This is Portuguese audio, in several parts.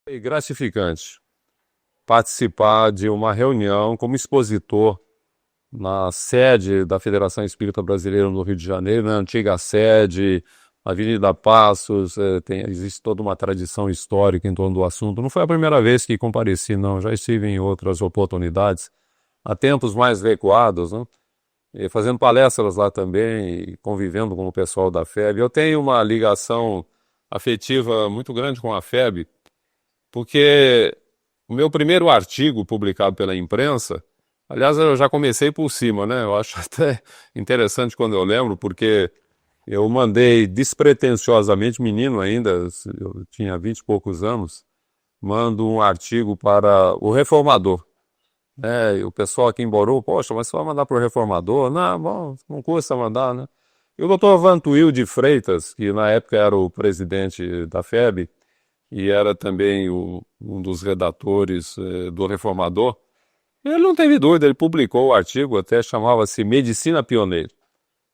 Foi gratificante participar de uma reunião como expositor na sede da Federação Espírita Brasileira no Rio de Janeiro, na antiga sede, Avenida Passos, existe toda uma tradição histórica em torno do assunto. Não foi a primeira vez que compareci, não, já estive em outras oportunidades, há tempos mais recuados, né? E fazendo palestras lá também, e convivendo com o pessoal da FEB. Eu tenho uma ligação afetiva muito grande com a FEB, porque o meu primeiro artigo publicado pela imprensa, aliás, eu já comecei por cima, né? Eu acho até interessante quando eu lembro, porque eu mandei despretensiosamente, menino ainda, eu tinha 20 e poucos anos, mando um artigo para o Reformador. E o pessoal aqui em Bauru, poxa, mas você vai mandar para o Reformador? Não, bom, não custa mandar, né? E o doutor Vantuil de Freitas, que na época era o presidente da FEB, e era também um dos redatores do Reformador, ele não teve dúvida, ele publicou o artigo, até chamava-se Medicina Pioneira.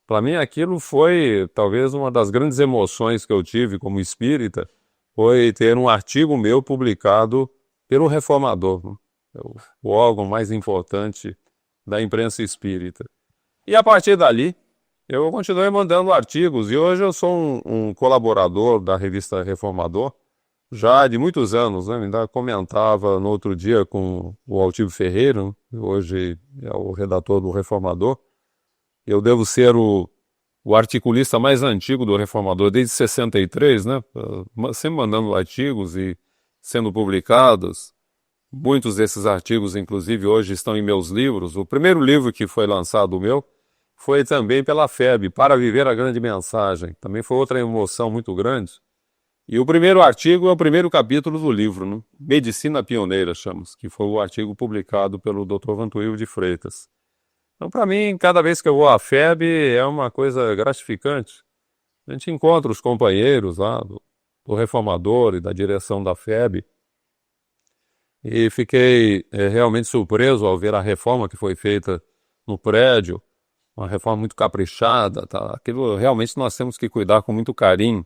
Para mim aquilo foi talvez uma das grandes emoções que eu tive como espírita, foi ter um artigo meu publicado pelo Reformador, né? O órgão mais importante da imprensa espírita. E a partir dali, eu continuei mandando artigos, e hoje eu sou um colaborador da revista Reformador, já de muitos anos, né? Ainda comentava no outro dia com o Altivo Ferreira, né? Hoje é o redator do Reformador. Eu devo ser o articulista mais antigo do Reformador desde 63, né? Sempre mandando artigos e sendo publicados. Muitos desses artigos, inclusive, hoje estão em meus livros. O primeiro livro que foi lançado meu foi também pela FEB, Para Viver a Grande Mensagem. Também foi outra emoção muito grande. E o primeiro artigo é o primeiro capítulo do livro, né? Medicina Pioneira, chamamos, que foi o artigo publicado pelo Dr. Vantuil de Freitas. Então, para mim, cada vez que eu vou à FEB é uma coisa gratificante. A gente encontra os companheiros lá do Reformador e da direção da FEB. E fiquei realmente surpreso ao ver a reforma que foi feita no prédio, uma reforma muito caprichada, tá? Aquilo realmente nós temos que cuidar com muito carinho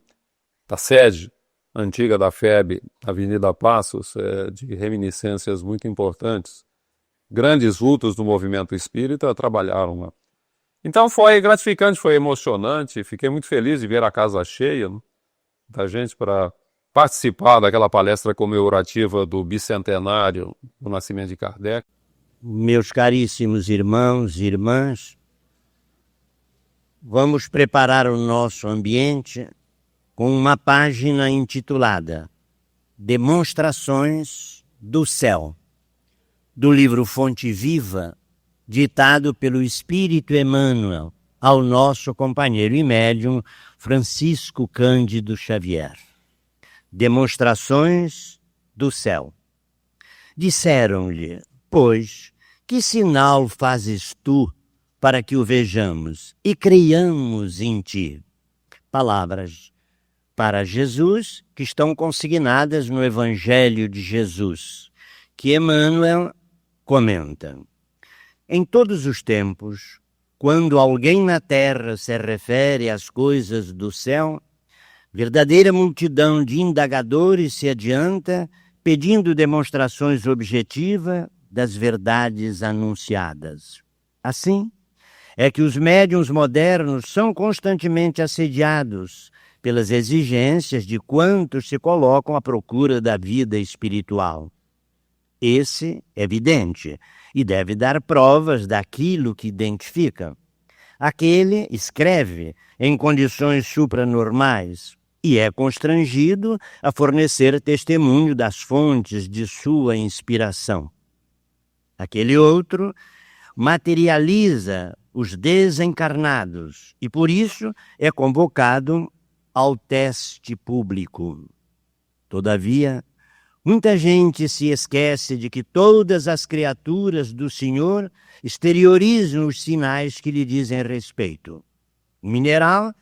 da sede antiga da FEB, Avenida Passos, de reminiscências muito importantes. Grandes vultos do movimento espírita trabalharam lá. Então foi gratificante, foi emocionante, fiquei muito feliz de ver a casa cheia, né, da gente para participar daquela palestra comemorativa do bicentenário do nascimento de Kardec. Meus caríssimos irmãos e irmãs, vamos preparar o nosso ambiente com uma página intitulada Demonstrações do Céu, do livro Fonte Viva, ditado pelo Espírito Emmanuel ao nosso companheiro e médium Francisco Cândido Xavier. Demonstrações do Céu. Disseram-lhe, pois, que sinal fazes tu para que o vejamos e creiamos em ti? Palavras para Jesus que estão consignadas no Evangelho de Jesus, que Emmanuel comenta. Em todos os tempos, quando alguém na terra se refere às coisas do céu, verdadeira multidão de indagadores se adianta, pedindo demonstrações objetivas das verdades anunciadas. Assim, é que os médiuns modernos são constantemente assediados pelas exigências de quantos se colocam à procura da vida espiritual. Esse é evidente e deve dar provas daquilo que identifica. Aquele escreve em condições supranormais e é constrangido a fornecer testemunho das fontes de sua inspiração. Aquele outro materializa os desencarnados e, por isso, é convocado ao teste público. Todavia, muita gente se esquece de que todas as criaturas do Senhor exteriorizam os sinais que lhe dizem respeito. O mineral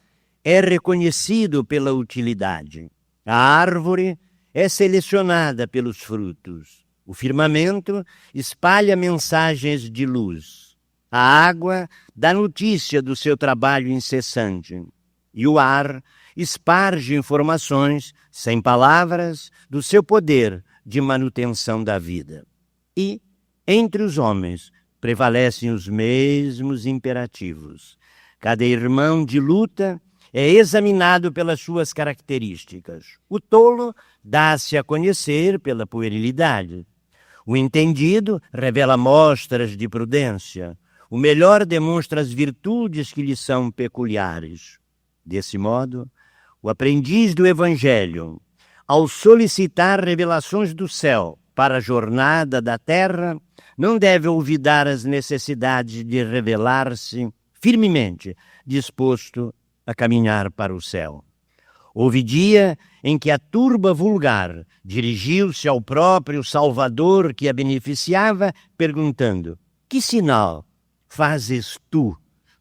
é reconhecido pela utilidade. A árvore é selecionada pelos frutos. O firmamento espalha mensagens de luz. A água dá notícia do seu trabalho incessante. E o ar esparge informações, sem palavras, do seu poder de manutenção da vida. E, entre os homens, prevalecem os mesmos imperativos. Cada irmão de luta é examinado pelas suas características. O tolo dá-se a conhecer pela puerilidade. O entendido revela mostras de prudência. O melhor demonstra as virtudes que lhe são peculiares. Desse modo, o aprendiz do Evangelho, ao solicitar revelações do céu para a jornada da terra, não deve olvidar as necessidades de revelar-se firmemente disposto a caminhar para o céu. Houve dia em que a turba vulgar dirigiu-se ao próprio Salvador que a beneficiava, perguntando: que sinal fazes tu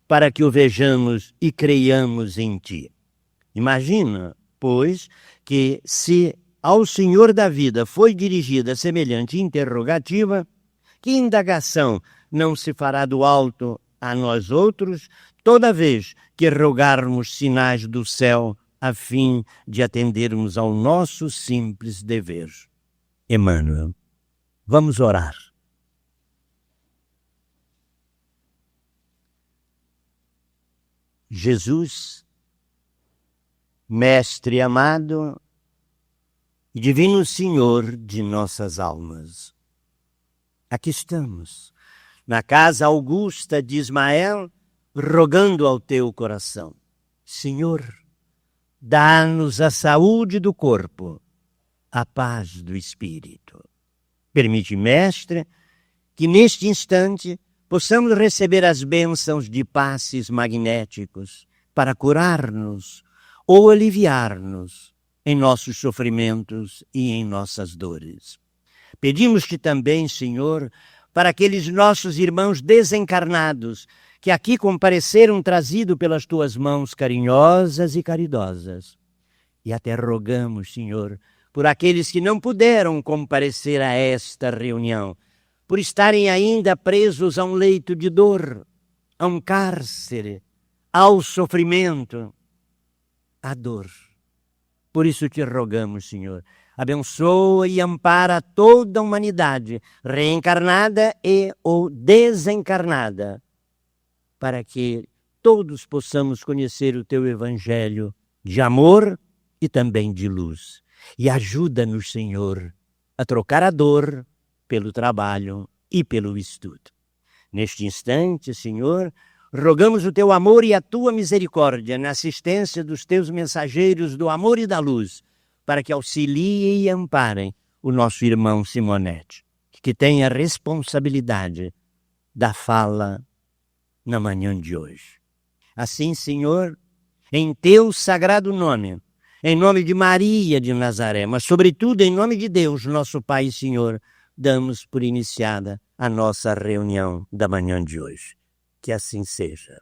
para que o vejamos e creiamos em ti? Imagina, pois, que se ao Senhor da vida foi dirigida semelhante interrogativa, que indagação não se fará do alto a nós outros, toda vez que rogarmos sinais do céu a fim de atendermos ao nosso simples dever? Emmanuel, vamos orar. Jesus, Mestre amado e Divino Senhor de nossas almas, aqui estamos, na casa augusta de Ismael, rogando ao teu coração. Senhor, dá-nos a saúde do corpo, a paz do espírito. Permite, Mestre, que neste instante possamos receber as bênçãos de passes magnéticos para curar-nos ou aliviar-nos em nossos sofrimentos e em nossas dores. Pedimos-te também, Senhor, para aqueles nossos irmãos desencarnados que aqui compareceram trazido pelas tuas mãos carinhosas e caridosas. E até rogamos, Senhor, por aqueles que não puderam comparecer a esta reunião, por estarem ainda presos a um leito de dor, a um cárcere, ao sofrimento, à dor. Por isso te rogamos, Senhor, abençoa e ampara toda a humanidade, reencarnada e ou desencarnada, para que todos possamos conhecer o teu Evangelho de amor e também de luz. E ajuda-nos, Senhor, a trocar a dor pelo trabalho e pelo estudo. Neste instante, Senhor, rogamos o teu amor e a tua misericórdia na assistência dos teus mensageiros do amor e da luz, para que auxiliem e amparem o nosso irmão Simonete, que tem a responsabilidade da fala na manhã de hoje. Assim, Senhor, em teu sagrado nome, em nome de Maria de Nazaré, mas sobretudo em nome de Deus, nosso Pai e Senhor, damos por iniciada a nossa reunião da manhã de hoje. Que assim seja.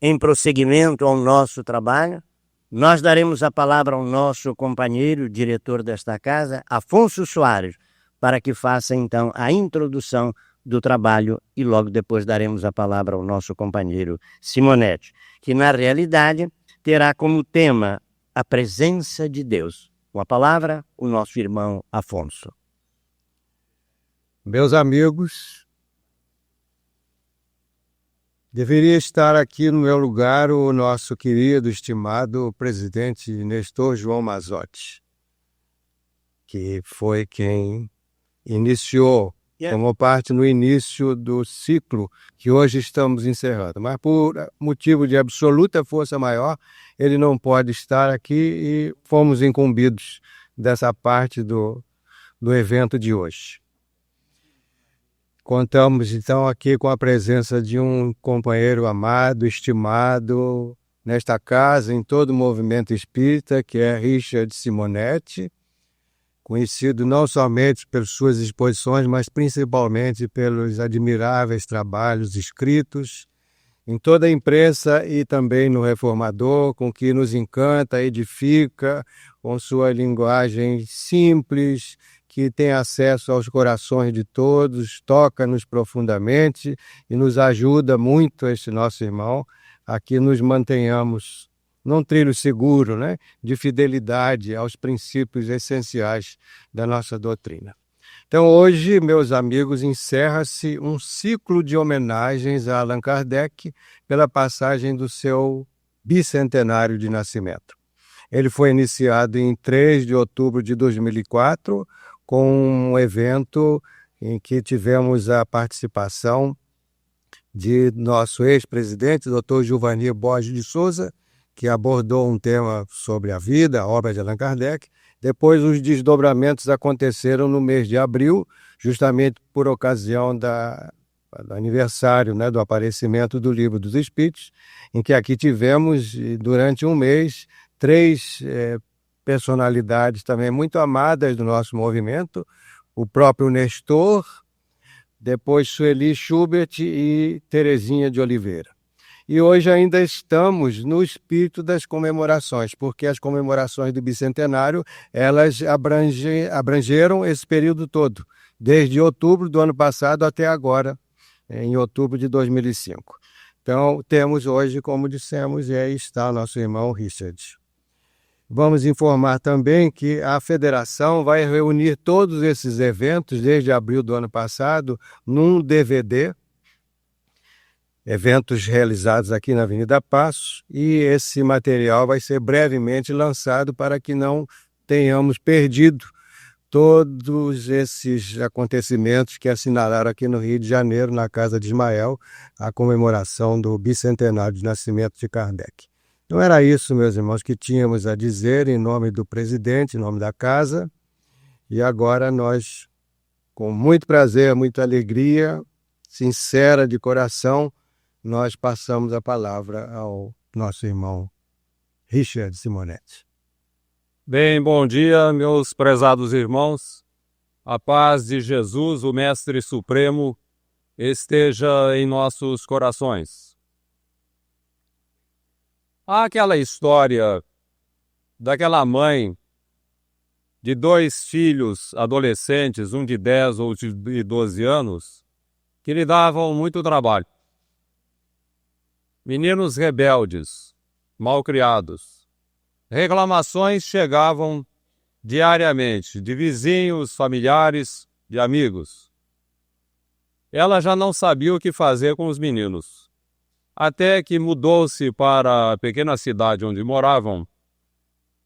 Em prosseguimento ao nosso trabalho, nós daremos a palavra ao nosso companheiro, diretor desta casa, Afonso Soares, para que faça então a introdução do trabalho e logo depois daremos a palavra ao nosso companheiro Simonete, que na realidade terá como tema a presença de Deus. Com a palavra, o nosso irmão Afonso. Meus amigos, deveria estar aqui no meu lugar o nosso querido, estimado presidente Nestor João Mazzotti, que foi quem iniciou, tomou parte no início do ciclo que hoje estamos encerrando. Mas por motivo de absoluta força maior, ele não pode estar aqui e fomos incumbidos dessa parte do evento de hoje. Contamos, então, aqui com a presença de um companheiro amado, estimado, nesta casa, em todo o movimento espírita, que é Richard Simonete, conhecido não somente pelas suas exposições, mas principalmente pelos admiráveis trabalhos escritos em toda a imprensa e também no Reformador, com que nos encanta, edifica, com sua linguagem simples, que tem acesso aos corações de todos, toca-nos profundamente e nos ajuda muito, este nosso irmão, a que nos mantenhamos num trilho seguro, né, de fidelidade aos princípios essenciais da nossa doutrina. Então hoje, meus amigos, encerra-se um ciclo de homenagens a Allan Kardec pela passagem do seu bicentenário de nascimento. Ele foi iniciado em 3 de outubro de 2004, com um evento em que tivemos a participação de nosso ex-presidente, Dr. Gilvanir Borges de Souza, que abordou um tema sobre a vida, a obra de Allan Kardec. Depois, os desdobramentos aconteceram no mês de abril, justamente por ocasião do aniversário, né, do aparecimento do Livro dos Espíritos, em que aqui tivemos, durante um mês, 3 personalidades também muito amadas do nosso movimento, o próprio Nestor, depois Sueli Schubert e Terezinha de Oliveira. E hoje ainda estamos no espírito das comemorações, porque as comemorações do bicentenário, elas abrangeram esse período todo, desde outubro do ano passado até agora, em outubro de 2005. Então, temos hoje, como dissemos, e aí está nosso irmão Richard. Vamos informar também que a federação vai reunir todos esses eventos, desde abril do ano passado, num DVD, eventos realizados aqui na Avenida Passos, e esse material vai ser brevemente lançado para que não tenhamos perdido todos esses acontecimentos que assinalaram aqui no Rio de Janeiro, na Casa de Ismael, a comemoração do bicentenário de nascimento de Kardec. Então era isso, meus irmãos, que tínhamos a dizer em nome do presidente, em nome da casa. E agora nós, com muito prazer, muita alegria, sincera de coração, nós passamos a palavra ao nosso irmão Richard Simonetti. Bem, bom dia, meus prezados irmãos. A paz de Jesus, o Mestre Supremo, esteja em nossos corações. Há aquela história daquela mãe de 2 filhos adolescentes, um de 10 ou de 12 anos, que lhe davam muito trabalho. Meninos rebeldes, malcriados. Reclamações chegavam diariamente de vizinhos, familiares, de amigos. Ela já não sabia o que fazer com os meninos. Até que mudou-se para a pequena cidade onde moravam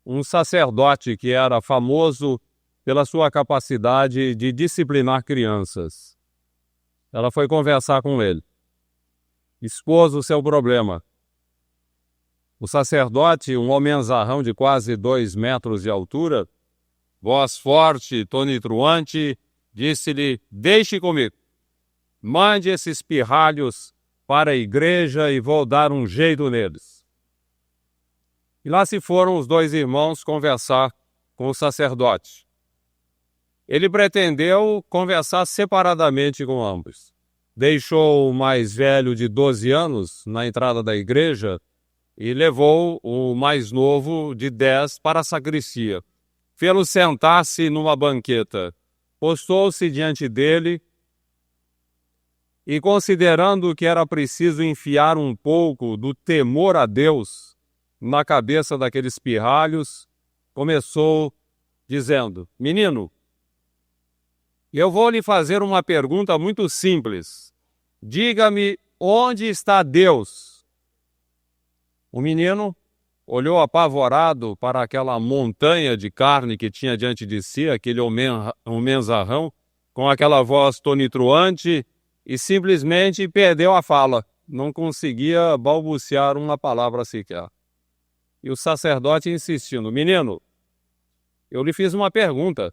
um sacerdote que era famoso pela sua capacidade de disciplinar crianças. Ela foi conversar com ele. Expôs o seu problema. O sacerdote, um homenzarrão de quase 2 metros de altura, voz forte, tonitruante, disse-lhe: "Deixe comigo. Mande esses pirralhos para a igreja e vou dar um jeito neles." E lá se foram os 2 irmãos conversar com o sacerdote. Ele pretendeu conversar separadamente com ambos. Deixou o mais velho de 12 anos na entrada da igreja e levou o mais novo de 10 para a sacristia. Fê-lo sentar-se numa banqueta. Postou-se diante dele e, considerando que era preciso enfiar um pouco do temor a Deus na cabeça daqueles pirralhos, começou dizendo: "Menino, eu vou lhe fazer uma pergunta muito simples. Diga-me, onde está Deus?" O menino olhou apavorado para aquela montanha de carne que tinha diante de si, aquele homenzarrão, com aquela voz tonitruante, e simplesmente perdeu a fala. Não conseguia balbuciar uma palavra sequer. E o sacerdote insistindo: "Menino, eu lhe fiz uma pergunta.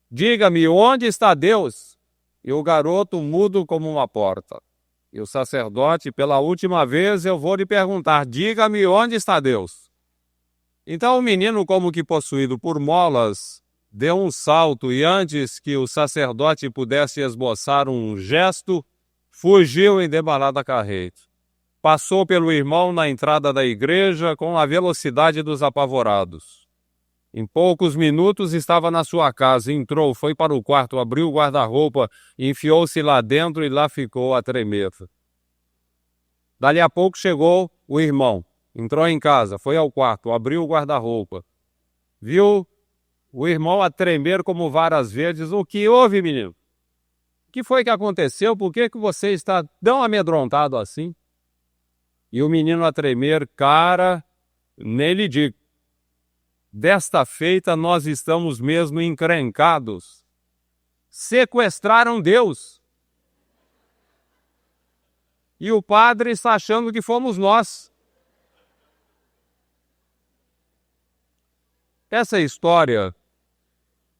Diga-me, onde está Deus?" E o garoto mudo como uma porta. E o sacerdote: "Pela última vez eu vou lhe perguntar, diga-me, onde está Deus?" Então o menino, como que possuído por molas, deu um salto e, antes que o sacerdote pudesse esboçar um gesto, fugiu em debalada carreira. Passou pelo irmão na entrada da igreja com a velocidade dos apavorados. Em poucos minutos estava na sua casa, entrou, foi para o quarto, abriu o guarda-roupa, enfiou-se lá dentro e lá ficou a tremer. Dali a pouco chegou o irmão. entrou em casa, foi ao quarto, abriu o guarda-roupa, viu o irmão a tremer como varas verdes. O que houve, menino? O que foi que aconteceu? Por que você está tão amedrontado assim? E o menino a tremer, cara, nem lhe digo. Desta feita nós estamos mesmo encrencados. Sequestraram Deus. E o padre está achando que fomos nós. Essa história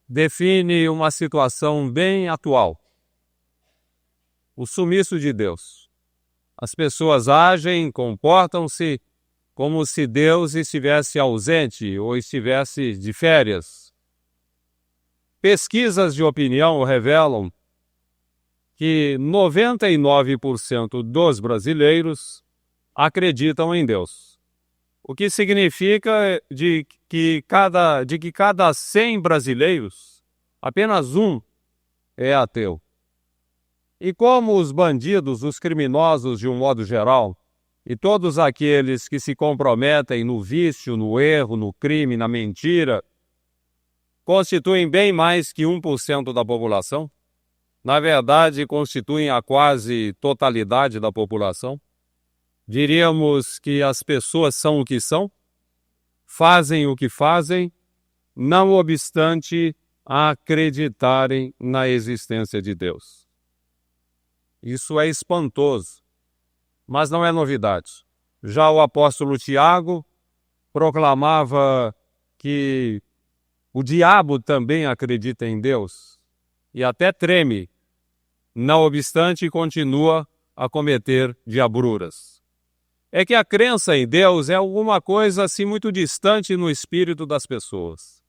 define uma situação bem atual. O sumiço de Deus. As pessoas agem, comportam-se como se Deus estivesse ausente ou estivesse de férias. Pesquisas de opinião revelam que 99% dos brasileiros acreditam em Deus. O que significa de que cada 100 brasileiros, apenas um é ateu. E como os bandidos, os criminosos de um modo geral, e todos aqueles que se comprometem no vício, no erro, no crime, na mentira, constituem bem mais que 1% da população, na verdade constituem a quase totalidade da população, diríamos que as pessoas são o que são, fazem o que fazem, não obstante acreditarem na existência de Deus. Isso é espantoso, mas não é novidade. Já o apóstolo Tiago proclamava que o diabo também acredita em Deus e até treme, não obstante continua a cometer diabruras. É que a crença em Deus é alguma coisa assim muito distante no espírito das pessoas.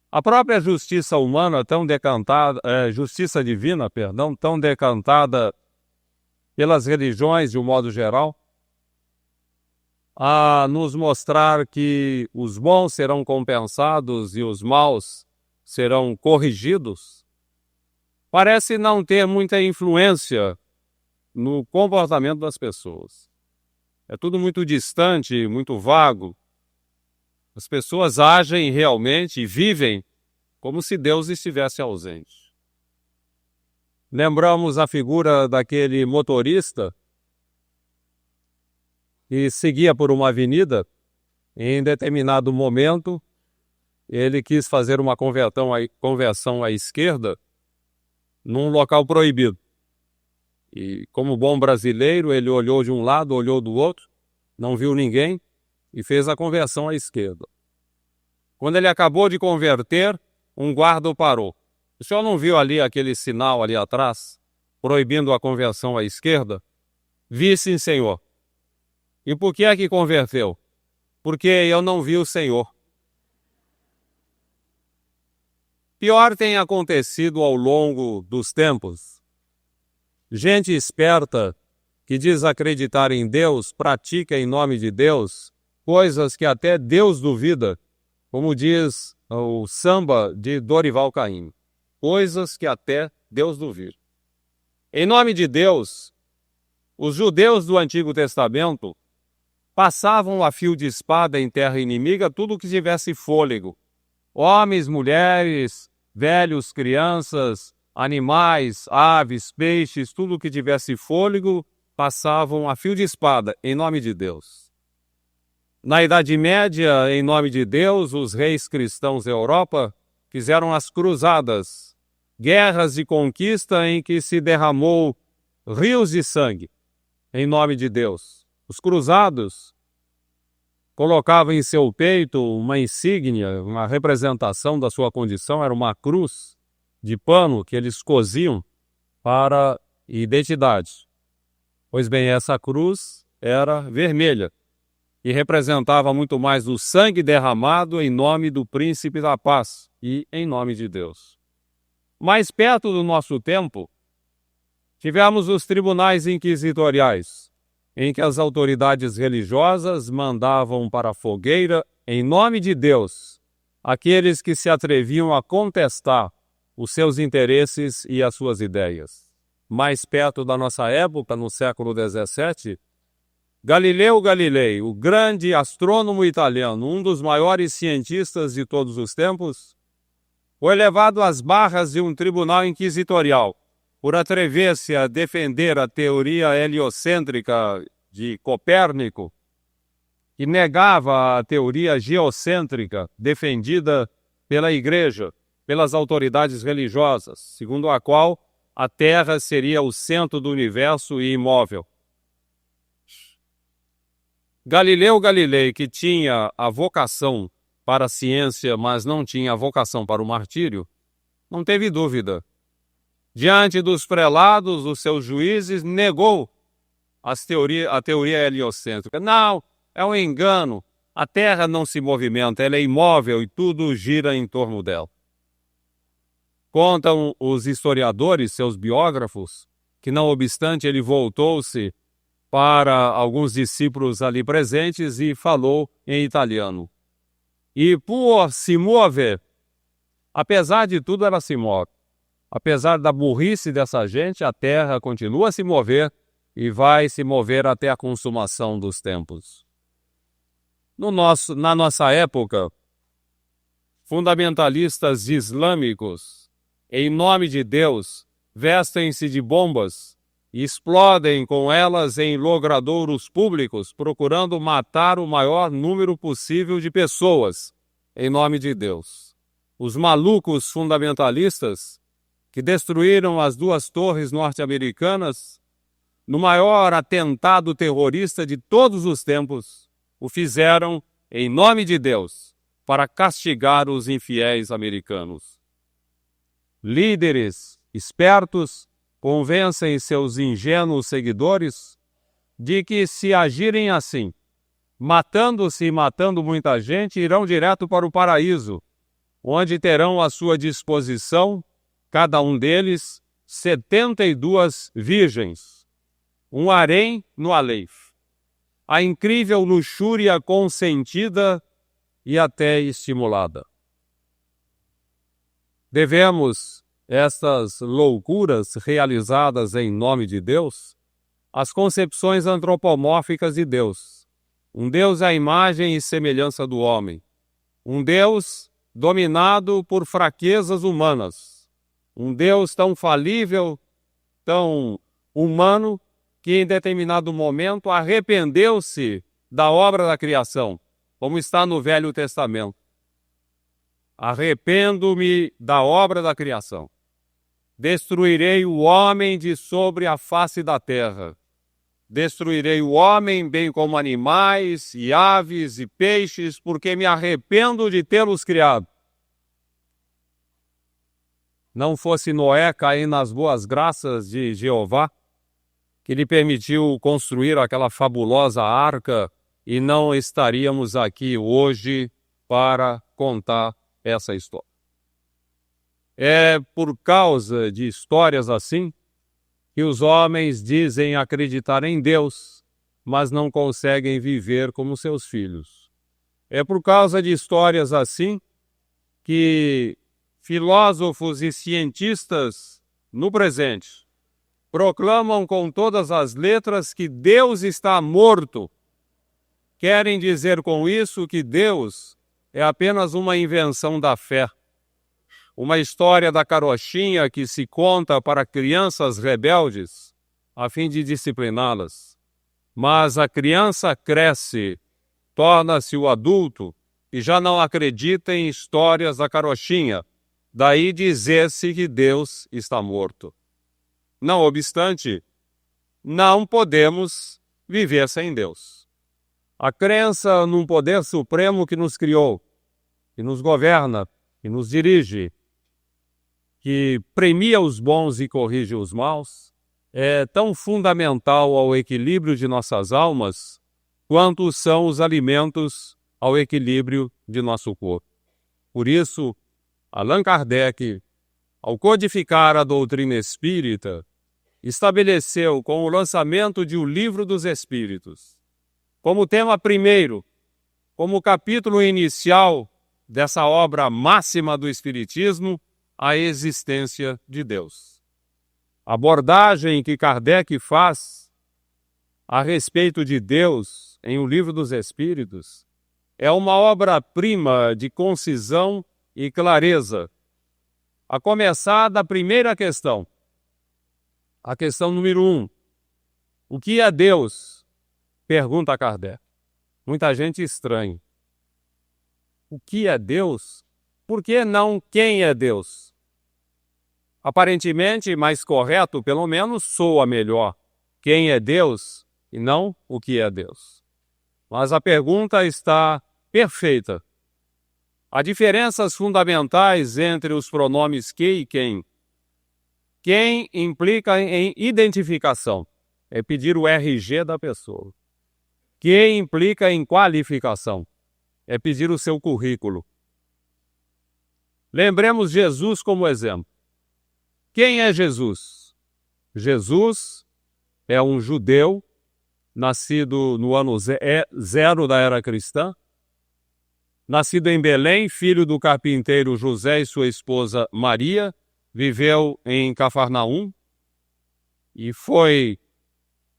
A própria justiça humana, justiça divina, tão decantada pelas religiões de um modo geral, a nos mostrar que os bons serão compensados e os maus serão corrigidos, parece não ter muita influência no comportamento das pessoas. É tudo muito distante, muito vago. As pessoas agem realmente e vivem como se Deus estivesse ausente. Lembramos a figura daquele motorista que seguia por uma avenida. Em determinado momento, ele quis fazer uma conversão à esquerda num local proibido. E como bom brasileiro, ele olhou de um lado, olhou do outro, não viu ninguém e fez a conversão à esquerda. Quando ele acabou de converter, um guarda o parou. O senhor não viu ali aquele sinal ali atrás, proibindo a conversão à esquerda? Vi, sim, senhor. E por que é que converteu? Porque eu não vi o Senhor. Pior tem acontecido ao longo dos tempos. Gente esperta que diz acreditar em Deus, pratica em nome de Deus coisas que até Deus duvida, como diz o samba de Dorival Caymmi. Coisas que até Deus duvida. Em nome de Deus, os judeus do Antigo Testamento passavam a fio de espada em terra inimiga tudo que tivesse fôlego. Homens, mulheres, velhos, crianças, animais, aves, peixes, tudo que tivesse fôlego, passavam a fio de espada em nome de Deus. Na Idade Média, em nome de Deus, os reis cristãos da Europa fizeram as cruzadas, guerras de conquista em que se derramou rios de sangue, em nome de Deus. Os cruzados colocavam em seu peito uma insígnia, uma representação da sua condição, era uma cruz de pano que eles coziam para identidade. Pois bem, essa cruz era vermelha e representava muito mais o sangue derramado em nome do Príncipe da Paz e em nome de Deus. Mais perto do nosso tempo, tivemos os tribunais inquisitoriais, em que as autoridades religiosas mandavam para a fogueira, em nome de Deus, aqueles que se atreviam a contestar os seus interesses e as suas ideias. Mais perto da nossa época, no século XVII, Galileu Galilei, o grande astrônomo italiano, um dos maiores cientistas de todos os tempos, foi levado às barras de um tribunal inquisitorial por atrever-se a defender a teoria heliocêntrica de Copérnico, que negava a teoria geocêntrica defendida pela Igreja, pelas autoridades religiosas, segundo a qual a Terra seria o centro do universo e imóvel. Galileu Galilei, que tinha a vocação para a ciência, mas não tinha a vocação para o martírio, não teve dúvida. Diante dos prelados, os seus juízes, negou a teoria heliocêntrica. Não, é um engano. A Terra não se movimenta, ela é imóvel e tudo gira em torno dela. Contam os historiadores, seus biógrafos, que não obstante ele voltou-se para alguns discípulos ali presentes e falou em italiano. E por se mover, apesar de tudo ela se move. Apesar da burrice dessa gente, a Terra continua a se mover e vai se mover até a consumação dos tempos. Na nossa época, fundamentalistas islâmicos, em nome de Deus, vestem-se de bombas e explodem com elas em logradouros públicos, procurando matar o maior número possível de pessoas, em nome de Deus. Os malucos fundamentalistas que destruíram as 2 torres norte-americanas, no maior atentado terrorista de todos os tempos, o fizeram em nome de Deus, para castigar os infiéis americanos. Líderes espertos convencem seus ingênuos seguidores de que, se agirem assim, matando-se e matando muita gente, irão direto para o paraíso, onde terão à sua disposição, cada um deles, 72 virgens, um harém no Aleph, a incrível luxúria consentida e até estimulada. Devemos estas loucuras realizadas em nome de Deus às concepções antropomórficas de Deus. Um Deus à imagem e semelhança do homem. Um Deus dominado por fraquezas humanas. Um Deus tão falível, tão humano, que em determinado momento arrependeu-se da obra da criação, como está no Velho Testamento. Arrependo-me da obra da criação. Destruirei o homem de sobre a face da terra. Destruirei o homem, bem como animais e aves e peixes, porque me arrependo de tê-los criado. Não fosse Noé cair nas boas graças de Jeová, que lhe permitiu construir aquela fabulosa arca, e não estaríamos aqui hoje para contar essa história. É por causa de histórias assim que os homens dizem acreditar em Deus, mas não conseguem viver como seus filhos. É por causa de histórias assim que filósofos e cientistas no presente proclamam com todas as letras que Deus está morto. Querem dizer com isso que Deus é apenas uma invenção da fé. Uma história da carochinha que se conta para crianças rebeldes a fim de discipliná-las. Mas a criança cresce, torna-se o adulto e já não acredita em histórias da carochinha. Daí dizer-se que Deus está morto. Não obstante, não podemos viver sem Deus. A crença num poder supremo que nos criou, que nos governa, que nos dirige, que premia os bons e corrige os maus, é tão fundamental ao equilíbrio de nossas almas quanto são os alimentos ao equilíbrio de nosso corpo. Por isso, Allan Kardec, ao codificar a doutrina espírita, estabeleceu com o lançamento de O Livro dos Espíritos, como tema primeiro, como capítulo inicial dessa obra máxima do Espiritismo, a existência de Deus. A abordagem que Kardec faz a respeito de Deus em O Livro dos Espíritos é uma obra-prima de concisão e clareza. A começar da primeira questão. A questão número 1. O que é Deus? Pergunta Kardec. Muita gente estranha. O que é Deus? Por que não quem é Deus? Aparentemente, mais correto, pelo menos, soa melhor. Quem é Deus e não o que é Deus. Mas a pergunta está perfeita. Há diferenças fundamentais entre os pronomes que e quem. Quem implica em identificação, é pedir o RG da pessoa. Que implica em qualificação, é pedir o seu currículo. Lembremos Jesus como exemplo. Quem é Jesus? Jesus é um judeu, nascido no ano zero da era cristã, nascido em Belém, filho do carpinteiro José e sua esposa Maria, viveu em Cafarnaum e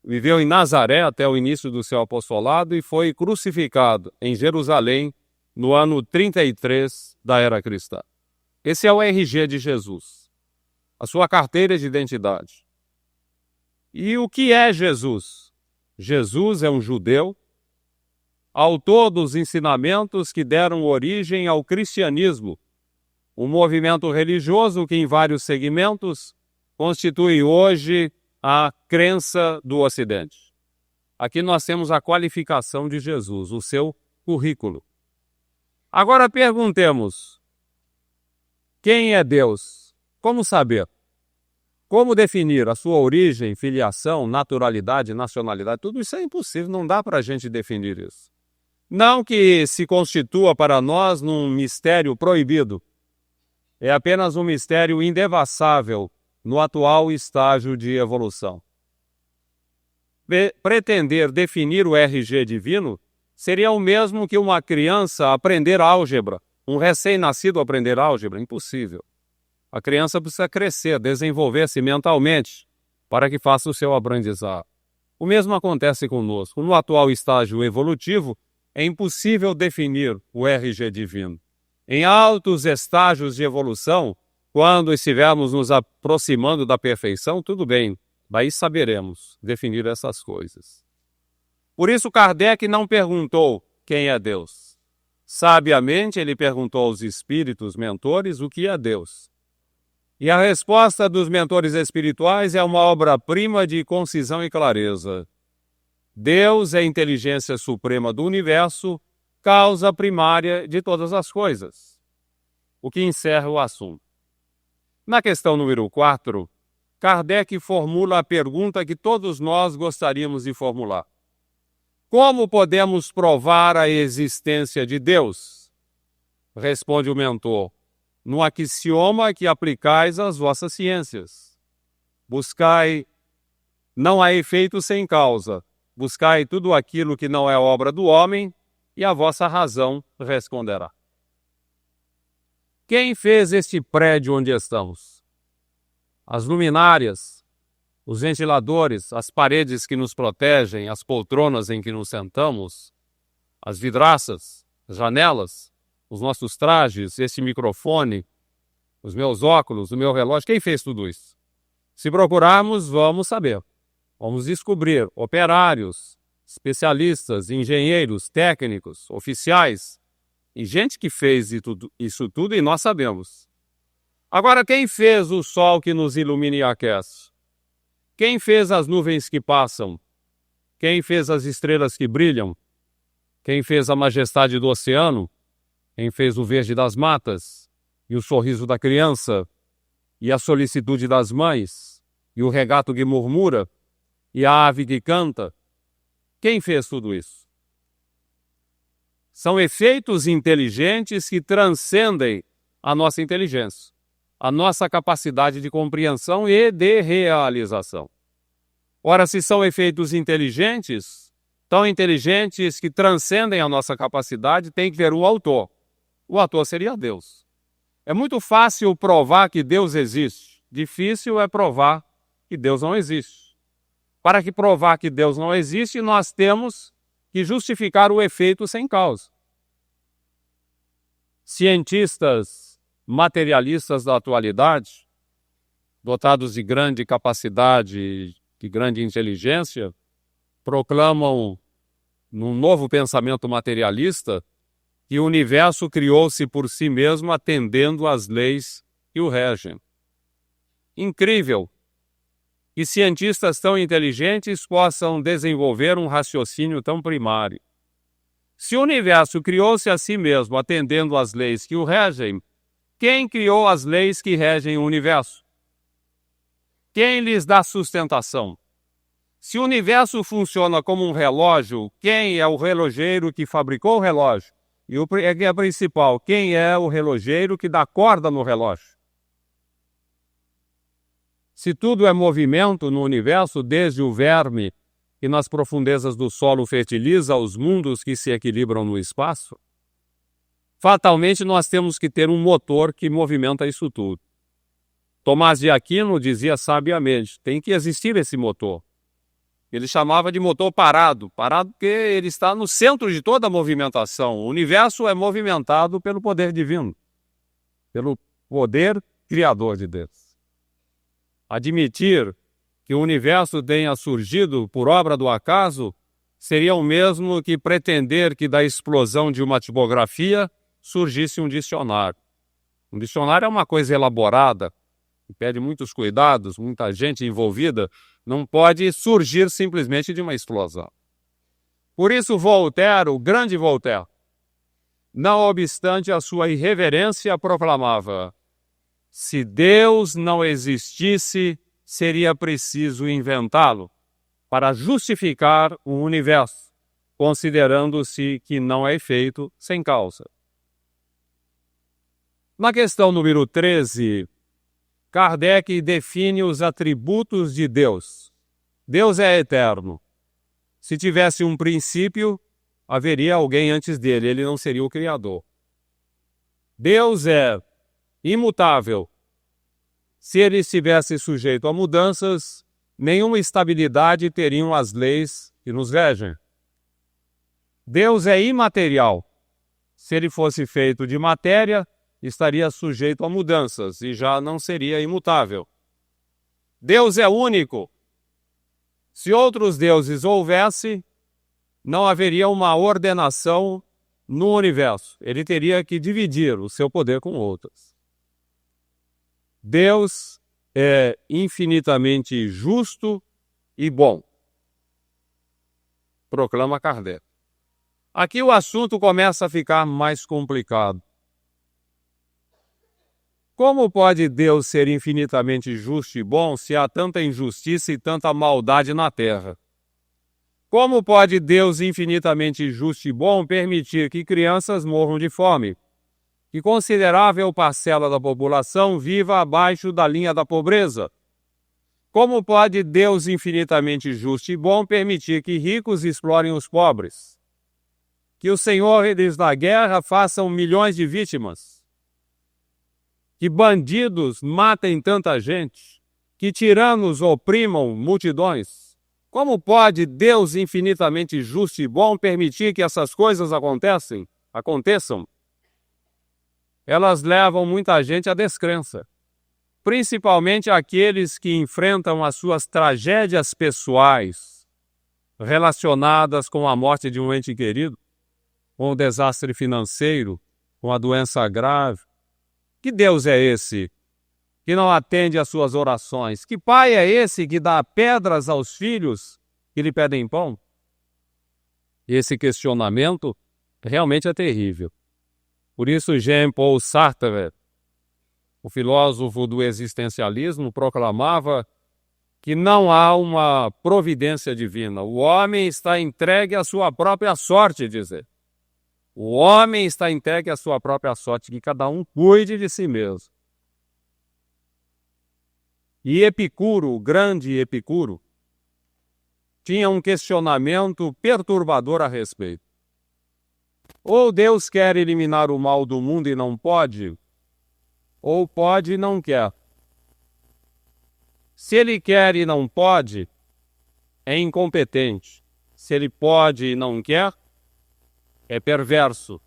viveu em Nazaré até o início do seu apostolado e foi crucificado em Jerusalém no ano 33 da era cristã. Esse é o RG de Jesus, a sua carteira de identidade. E o que é Jesus? Jesus é um judeu, autor dos ensinamentos que deram origem ao cristianismo, um movimento religioso que, em vários segmentos, constitui hoje a crença do Ocidente. Aqui nós temos a qualificação de Jesus, o seu currículo. Agora perguntemos, quem é Deus? Como saber? Como definir a sua origem, filiação, naturalidade, nacionalidade? Tudo isso é impossível, não dá para a gente definir isso. Não que se constitua para nós num mistério proibido. É apenas um mistério indevassável no atual estágio de evolução. Pretender definir o RG divino seria o mesmo que uma criança aprender álgebra, um recém-nascido aprender álgebra. Impossível. A criança precisa crescer, desenvolver-se mentalmente para que faça o seu aprendizado. O mesmo acontece conosco. No atual estágio evolutivo, é impossível definir o RG divino. Em altos estágios de evolução, quando estivermos nos aproximando da perfeição, tudo bem, daí saberemos definir essas coisas. Por isso Kardec não perguntou quem é Deus. Sabiamente ele perguntou aos espíritos mentores o que é Deus. E a resposta dos mentores espirituais é uma obra-prima de concisão e clareza. Deus é a inteligência suprema do universo, causa primária de todas as coisas. O que encerra o assunto. Na questão número 4, Kardec formula a pergunta que todos nós gostaríamos de formular. Como podemos provar a existência de Deus? Responde o mentor. No axioma que aplicais às vossas ciências. Buscai, não há efeito sem causa. Buscai tudo aquilo que não é obra do homem, e a vossa razão responderá. Quem fez este prédio onde estamos? As luminárias, os ventiladores, as paredes que nos protegem, as poltronas em que nos sentamos, as vidraças, as janelas, os nossos trajes, esse microfone, os meus óculos, o meu relógio. Quem fez tudo isso? Se procurarmos, vamos saber. Vamos descobrir operários, especialistas, engenheiros, técnicos, oficiais, e gente que fez isso tudo e nós sabemos. Agora, quem fez o sol que nos ilumina e aquece? Quem fez as nuvens que passam? Quem fez as estrelas que brilham? Quem fez a majestade do oceano? Quem fez o verde das matas? E o sorriso da criança? E a solicitude das mães? E o regato que murmura? E a ave que canta? Quem fez tudo isso? São efeitos inteligentes que transcendem a nossa inteligência, a nossa capacidade de compreensão e de realização. Ora, se são efeitos inteligentes, tão inteligentes que transcendem a nossa capacidade, tem que ter um autor. O autor seria Deus. É muito fácil provar que Deus existe. Difícil é provar que Deus não existe. Para que provar que Deus não existe, nós temos que justificar o efeito sem causa. Cientistas materialistas da atualidade, dotados de grande capacidade, de grande inteligência, proclamam, num novo pensamento materialista, que o universo criou-se por si mesmo atendendo às leis que o regem. Incrível que cientistas tão inteligentes possam desenvolver um raciocínio tão primário. Se o universo criou-se a si mesmo atendendo às leis que o regem, quem criou as leis que regem o universo? Quem lhes dá sustentação? Se o universo funciona como um relógio, quem é o relojeiro que fabricou o relógio? E o que é principal, quem é o relojeiro que dá corda no relógio? Se tudo é movimento no universo, desde o verme que nas profundezas do solo fertiliza os mundos que se equilibram no espaço, fatalmente nós temos que ter um motor que movimenta isso tudo. Tomás de Aquino dizia sabiamente, tem que existir esse motor. Ele chamava de motor parado porque ele está no centro de toda a movimentação. O universo é movimentado pelo poder divino, pelo poder criador de Deus. Admitir que o universo tenha surgido por obra do acaso seria o mesmo que pretender que da explosão de uma tipografia surgisse um dicionário. Um dicionário é uma coisa elaborada, que pede muitos cuidados, muita gente envolvida, não pode surgir simplesmente de uma explosão. Por isso Voltaire, o grande Voltaire, não obstante a sua irreverência, proclamava: se Deus não existisse, seria preciso inventá-lo para justificar o universo, considerando-se que não é feito sem causa. Na questão número 13, Kardec define os atributos de Deus. Deus é eterno. Se tivesse um princípio, haveria alguém antes dele, ele não seria o Criador. Deus é imutável. Se ele estivesse sujeito a mudanças, nenhuma estabilidade teriam as leis que nos regem. Deus é imaterial. Se ele fosse feito de matéria, estaria sujeito a mudanças e já não seria imutável. Deus é único. Se outros deuses houvesse, não haveria uma ordenação no universo. Ele teria que dividir o seu poder com outros. Deus é infinitamente justo e bom, proclama Kardec. Aqui o assunto começa a ficar mais complicado. Como pode Deus ser infinitamente justo e bom se há tanta injustiça e tanta maldade na terra? Como pode Deus infinitamente justo e bom permitir que crianças morram de fome, que considerável parcela da população viva abaixo da linha da pobreza? Como pode Deus infinitamente justo e bom permitir que ricos explorem os pobres? Que os senhores da guerra façam milhões de vítimas? Que bandidos matem tanta gente? Que tiranos oprimam multidões? Como pode Deus infinitamente justo e bom permitir que essas coisas aconteçam? Elas levam muita gente à descrença, principalmente aqueles que enfrentam as suas tragédias pessoais relacionadas com a morte de um ente querido, com o desastre financeiro, com a doença grave. Que Deus é esse que não atende às suas orações? Que pai é esse que dá pedras aos filhos que lhe pedem pão? Esse questionamento realmente é terrível. Por isso Jean-Paul Sartre, o filósofo do existencialismo, proclamava que não há uma providência divina. O homem está entregue à sua própria sorte, dizer. O homem está entregue à sua própria sorte, que cada um cuide de si mesmo. E Epicuro, o grande Epicuro, tinha um questionamento perturbador a respeito. Ou Deus quer eliminar o mal do mundo e não pode, ou pode e não quer. Se ele quer e não pode, é incompetente. Se ele pode e não quer, é perverso.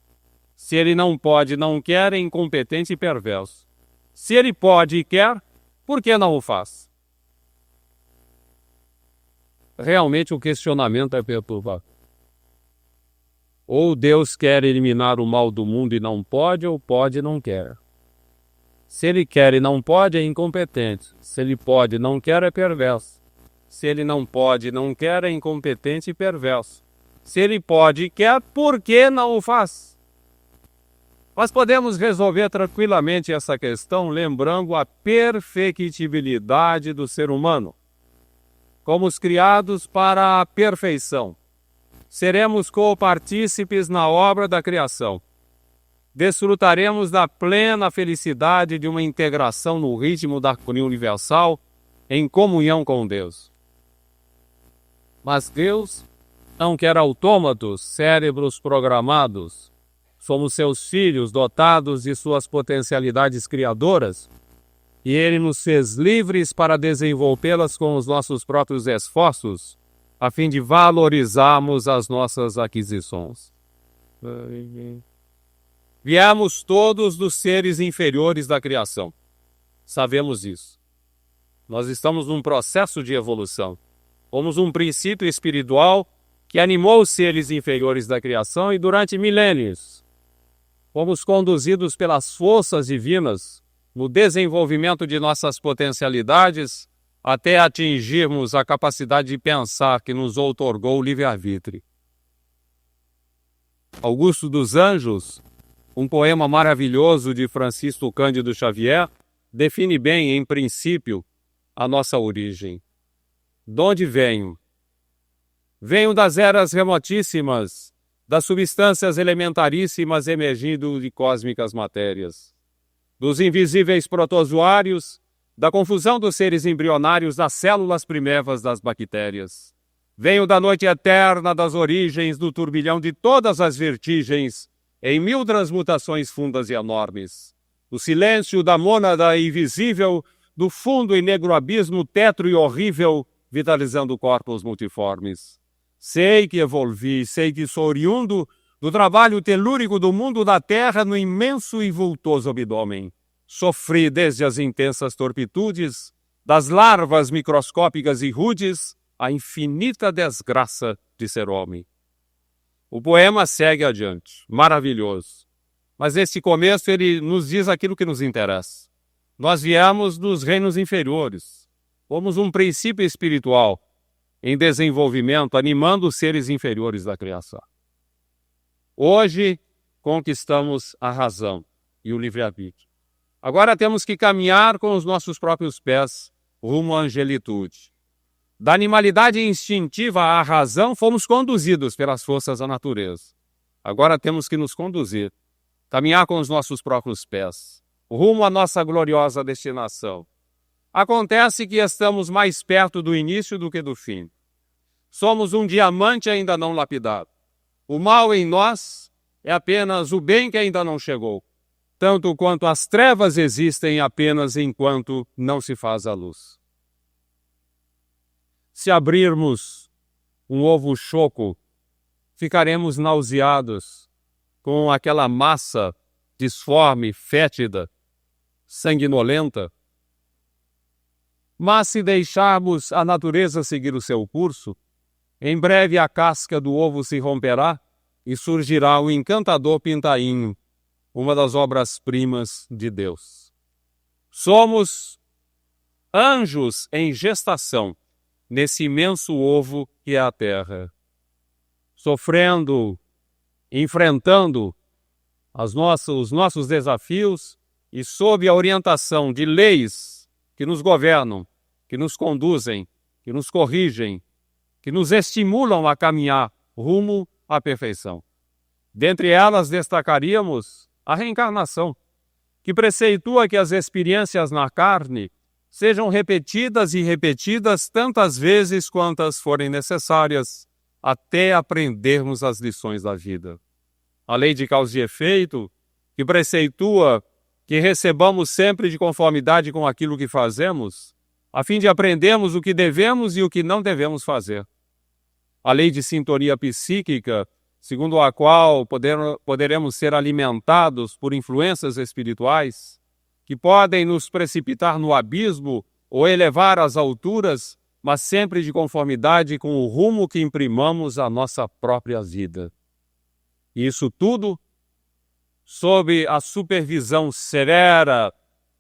Se ele não pode e não quer, é incompetente e perverso. Se ele pode e quer, por que não o faz? Realmente o questionamento é perturbador. Ou Deus quer eliminar o mal do mundo e não pode, ou pode e não quer. Se ele quer e não pode, é incompetente. Se ele pode e não quer, é perverso. Se ele não pode e não quer, é incompetente e perverso. Se ele pode e quer, por que não o faz? Nós podemos resolver tranquilamente essa questão lembrando a perfectibilidade do ser humano. Fomos criados para a perfeição. Seremos copartícipes na obra da criação. Desfrutaremos da plena felicidade de uma integração no ritmo da harmonia universal em comunhão com Deus. Mas Deus não quer autômatos, cérebros programados. Somos seus filhos dotados de suas potencialidades criadoras e Ele nos fez livres para desenvolvê-las com os nossos próprios esforços, a fim de valorizarmos as nossas aquisições. Viemos todos dos seres inferiores da criação. Sabemos isso. Nós estamos num processo de evolução. Fomos um princípio espiritual que animou os seres inferiores da criação e durante milênios fomos conduzidos pelas forças divinas no desenvolvimento de nossas potencialidades até atingirmos a capacidade de pensar que nos outorgou o livre-arbítrio. Augusto dos Anjos, um poema maravilhoso de Francisco Cândido Xavier, define bem, em princípio, a nossa origem. De onde venho? Venho das eras remotíssimas, das substâncias elementaríssimas emergindo de cósmicas matérias, dos invisíveis protozoários, da confusão dos seres embrionários das células primevas das bactérias. Venho da noite eterna das origens do turbilhão de todas as vertigens, em mil transmutações fundas e enormes. O silêncio da mônada invisível, do fundo e negro abismo tetro e horrível, vitalizando corpos multiformes. Sei que evolvi, sei que sou oriundo do trabalho telúrico do mundo da terra no imenso e vultoso abdômen. Sofri desde as intensas torpitudes, das larvas microscópicas e rudes, a infinita desgraça de ser homem. O poema segue adiante, maravilhoso. Mas nesse começo ele nos diz aquilo que nos interessa. Nós viemos dos reinos inferiores. Fomos um princípio espiritual em desenvolvimento, animando os seres inferiores da criação. Hoje conquistamos a razão e o livre-arbítrio. Agora temos que caminhar com os nossos próprios pés rumo à angelitude. Da animalidade instintiva à razão, fomos conduzidos pelas forças da natureza. Agora temos que nos conduzir, caminhar com os nossos próprios pés, rumo à nossa gloriosa destinação. Acontece que estamos mais perto do início do que do fim. Somos um diamante ainda não lapidado. O mal em nós é apenas o bem que ainda não chegou, tanto quanto as trevas existem apenas enquanto não se faz a luz. Se abrirmos um ovo choco, ficaremos nauseados com aquela massa disforme, fétida, sanguinolenta. Mas se deixarmos a natureza seguir o seu curso, em breve a casca do ovo se romperá e surgirá o encantador pintainho, uma das obras-primas de Deus. Somos anjos em gestação nesse imenso ovo que é a Terra, sofrendo, enfrentando os nossos desafios e sob a orientação de leis que nos governam, que nos conduzem, que nos corrigem, que nos estimulam a caminhar rumo à perfeição. Dentre elas destacaríamos a reencarnação, que preceitua que as experiências na carne sejam repetidas e repetidas tantas vezes quantas forem necessárias, até aprendermos as lições da vida. A lei de causa e efeito, que preceitua que recebamos sempre de conformidade com aquilo que fazemos, a fim de aprendermos o que devemos e o que não devemos fazer. A lei de sintonia psíquica, segundo a qual poderemos ser alimentados por influências espirituais, que podem nos precipitar no abismo ou elevar às alturas, mas sempre de conformidade com o rumo que imprimamos à nossa própria vida. E isso tudo sob a supervisão severa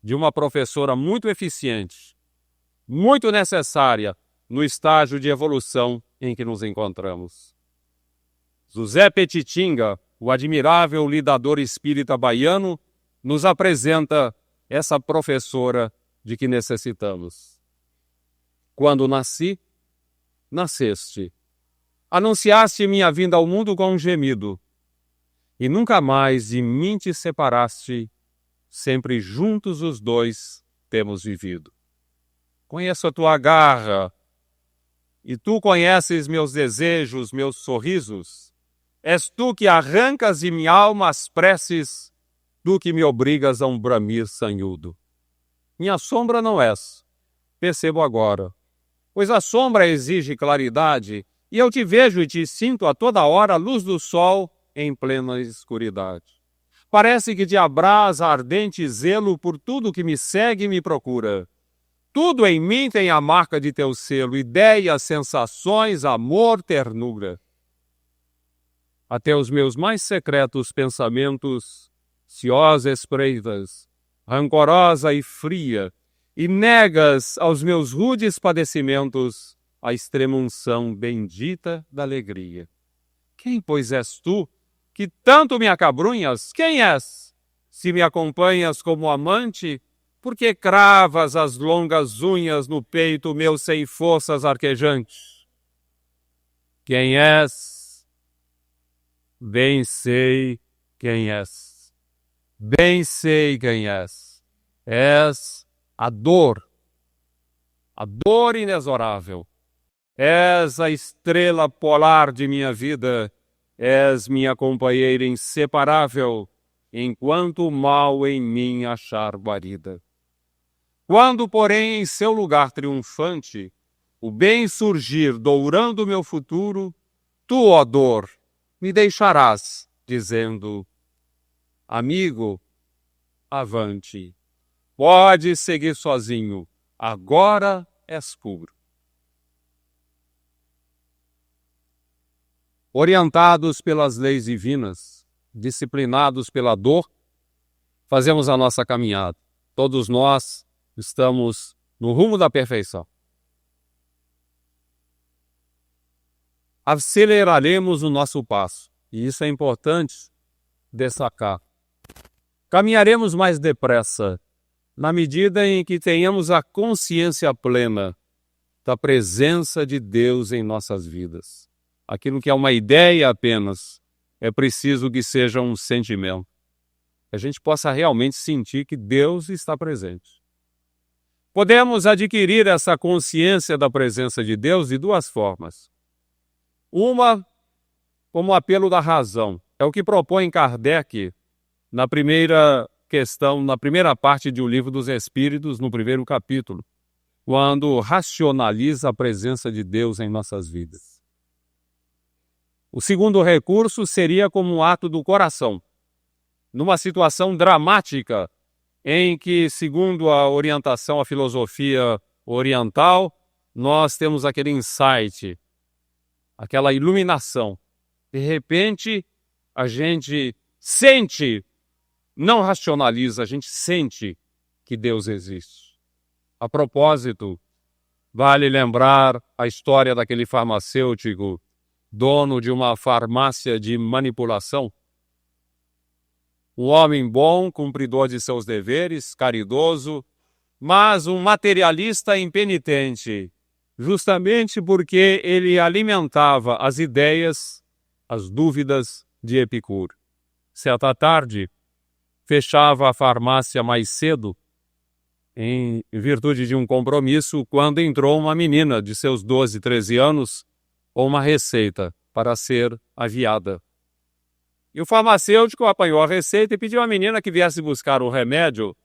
de uma professora muito eficiente, muito necessária no estágio de evolução em que nos encontramos. José Petitinga, o admirável lidador espírita baiano, nos apresenta essa professora de que necessitamos. Quando nasci, nasceste. Anunciaste minha vinda ao mundo com um gemido, e nunca mais de mim te separaste, sempre juntos os dois temos vivido. Conheço a tua garra, e tu conheces meus desejos, meus sorrisos. És tu que arrancas de minha alma as preces, tu que me obrigas a um bramir sanhudo. Minha sombra não és, percebo agora, pois a sombra exige claridade, e eu te vejo e te sinto a toda hora a luz do sol em plena escuridade. Parece que te abrasa ardente zelo por tudo que me segue e me procura. Tudo em mim tem a marca de teu selo, ideias, sensações, amor, ternura. Até os meus mais secretos pensamentos, ciosa espreitas, rancorosa e fria, e negas aos meus rudes padecimentos a extrema unção bendita da alegria. Quem, pois, és tu, que tanto me acabrunhas? Quem és? Se me acompanhas como amante, por que cravas as longas unhas no peito meu sem forças arquejantes? Quem és? Bem sei quem és. Bem sei quem és. És a dor inexorável. És a estrela polar de minha vida. És minha companheira inseparável, enquanto o mal em mim achar guarida. Quando, porém, em seu lugar triunfante, o bem surgir dourando meu futuro, tu, ó dor, me deixarás, dizendo: amigo, avante, pode seguir sozinho, agora és puro. Orientados pelas leis divinas, disciplinados pela dor, fazemos a nossa caminhada. Todos nós estamos no rumo da perfeição. Aceleraremos o nosso passo, e isso é importante destacar. Caminharemos mais depressa, na medida em que tenhamos a consciência plena da presença de Deus em nossas vidas. Aquilo que é uma ideia apenas, é preciso que seja um sentimento. Que a gente possa realmente sentir que Deus está presente. Podemos adquirir essa consciência da presença de Deus de duas formas. Uma, como apelo da razão. É o que propõe Kardec na primeira questão, na primeira parte do Livro dos Espíritos, no primeiro capítulo, quando racionaliza a presença de Deus em nossas vidas. O segundo recurso seria como um ato do coração, numa situação dramática em que, segundo a orientação, a filosofia oriental, nós temos aquele insight, aquela iluminação. De repente, a gente sente, não racionaliza, a gente sente que Deus existe. A propósito, vale lembrar a história daquele farmacêutico, dono de uma farmácia de manipulação. Um homem bom, cumpridor de seus deveres, caridoso, mas um materialista impenitente, justamente porque ele alimentava as ideias, as dúvidas de Epicuro. Certa tarde, fechava a farmácia mais cedo, em virtude de um compromisso, quando entrou uma menina de seus 12, 13 anos, ou uma receita para ser aviada. E o farmacêutico apanhou a receita e pediu à menina que viesse buscar o remédio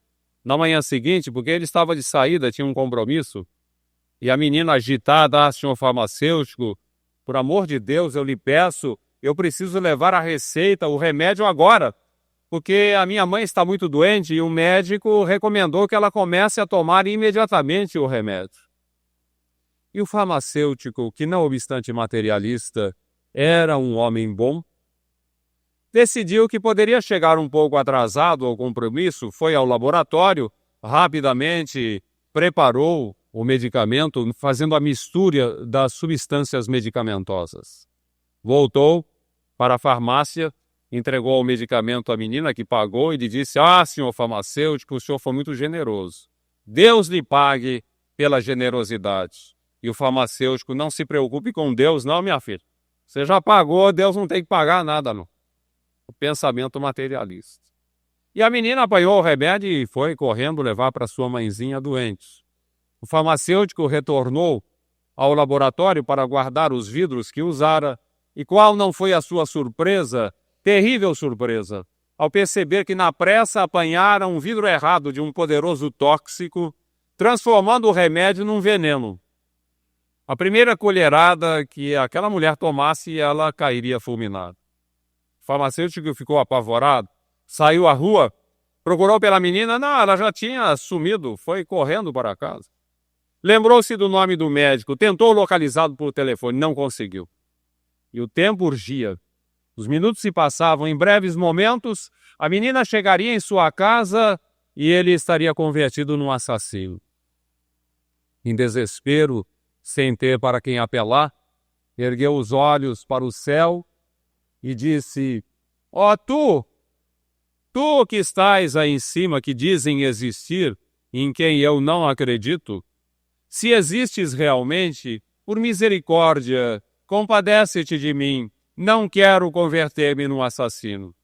na manhã seguinte, porque ele estava de saída, tinha um compromisso, E a menina agitada: senhor farmacêutico, por amor de Deus, eu lhe peço, eu preciso levar a receita, o remédio agora, porque a minha mãe está muito doente e o médico recomendou que ela comece a tomar imediatamente o remédio. E o farmacêutico, que não obstante materialista, era um homem bom, decidiu que poderia chegar um pouco atrasado ao compromisso, foi ao laboratório, rapidamente preparou o medicamento, fazendo a mistura das substâncias medicamentosas. Voltou para a farmácia, entregou o medicamento à menina, que pagou, e lhe disse: senhor farmacêutico, o senhor foi muito generoso. Deus lhe pague pela generosidade. E o farmacêutico: não se preocupe com Deus não, minha filha. Você já pagou, Deus não tem que pagar nada, não. O pensamento materialista. E a menina apanhou o remédio e foi correndo levar para sua mãezinha doente. O farmacêutico retornou ao laboratório para guardar os vidros que usara, e qual não foi a sua surpresa, terrível surpresa, ao perceber que na pressa apanhara um vidro errado de um poderoso tóxico, transformando o remédio num veneno. A primeira colherada que aquela mulher tomasse, ela cairia fulminada. O farmacêutico ficou apavorado, saiu à rua, procurou pela menina. Não, ela já tinha sumido, foi correndo para casa. Lembrou-se do nome do médico, tentou localizá-lo por telefone, não conseguiu. E o tempo urgia. Os minutos se passavam. Em breves momentos, a menina chegaria em sua casa e ele estaria convertido num assassino. Em desespero, sem ter para quem apelar, ergueu os olhos para o céu e disse: tu que estás aí em cima, que dizem existir, em quem eu não acredito, se existes realmente, por misericórdia, compadece-te de mim, não quero converter-me num assassino.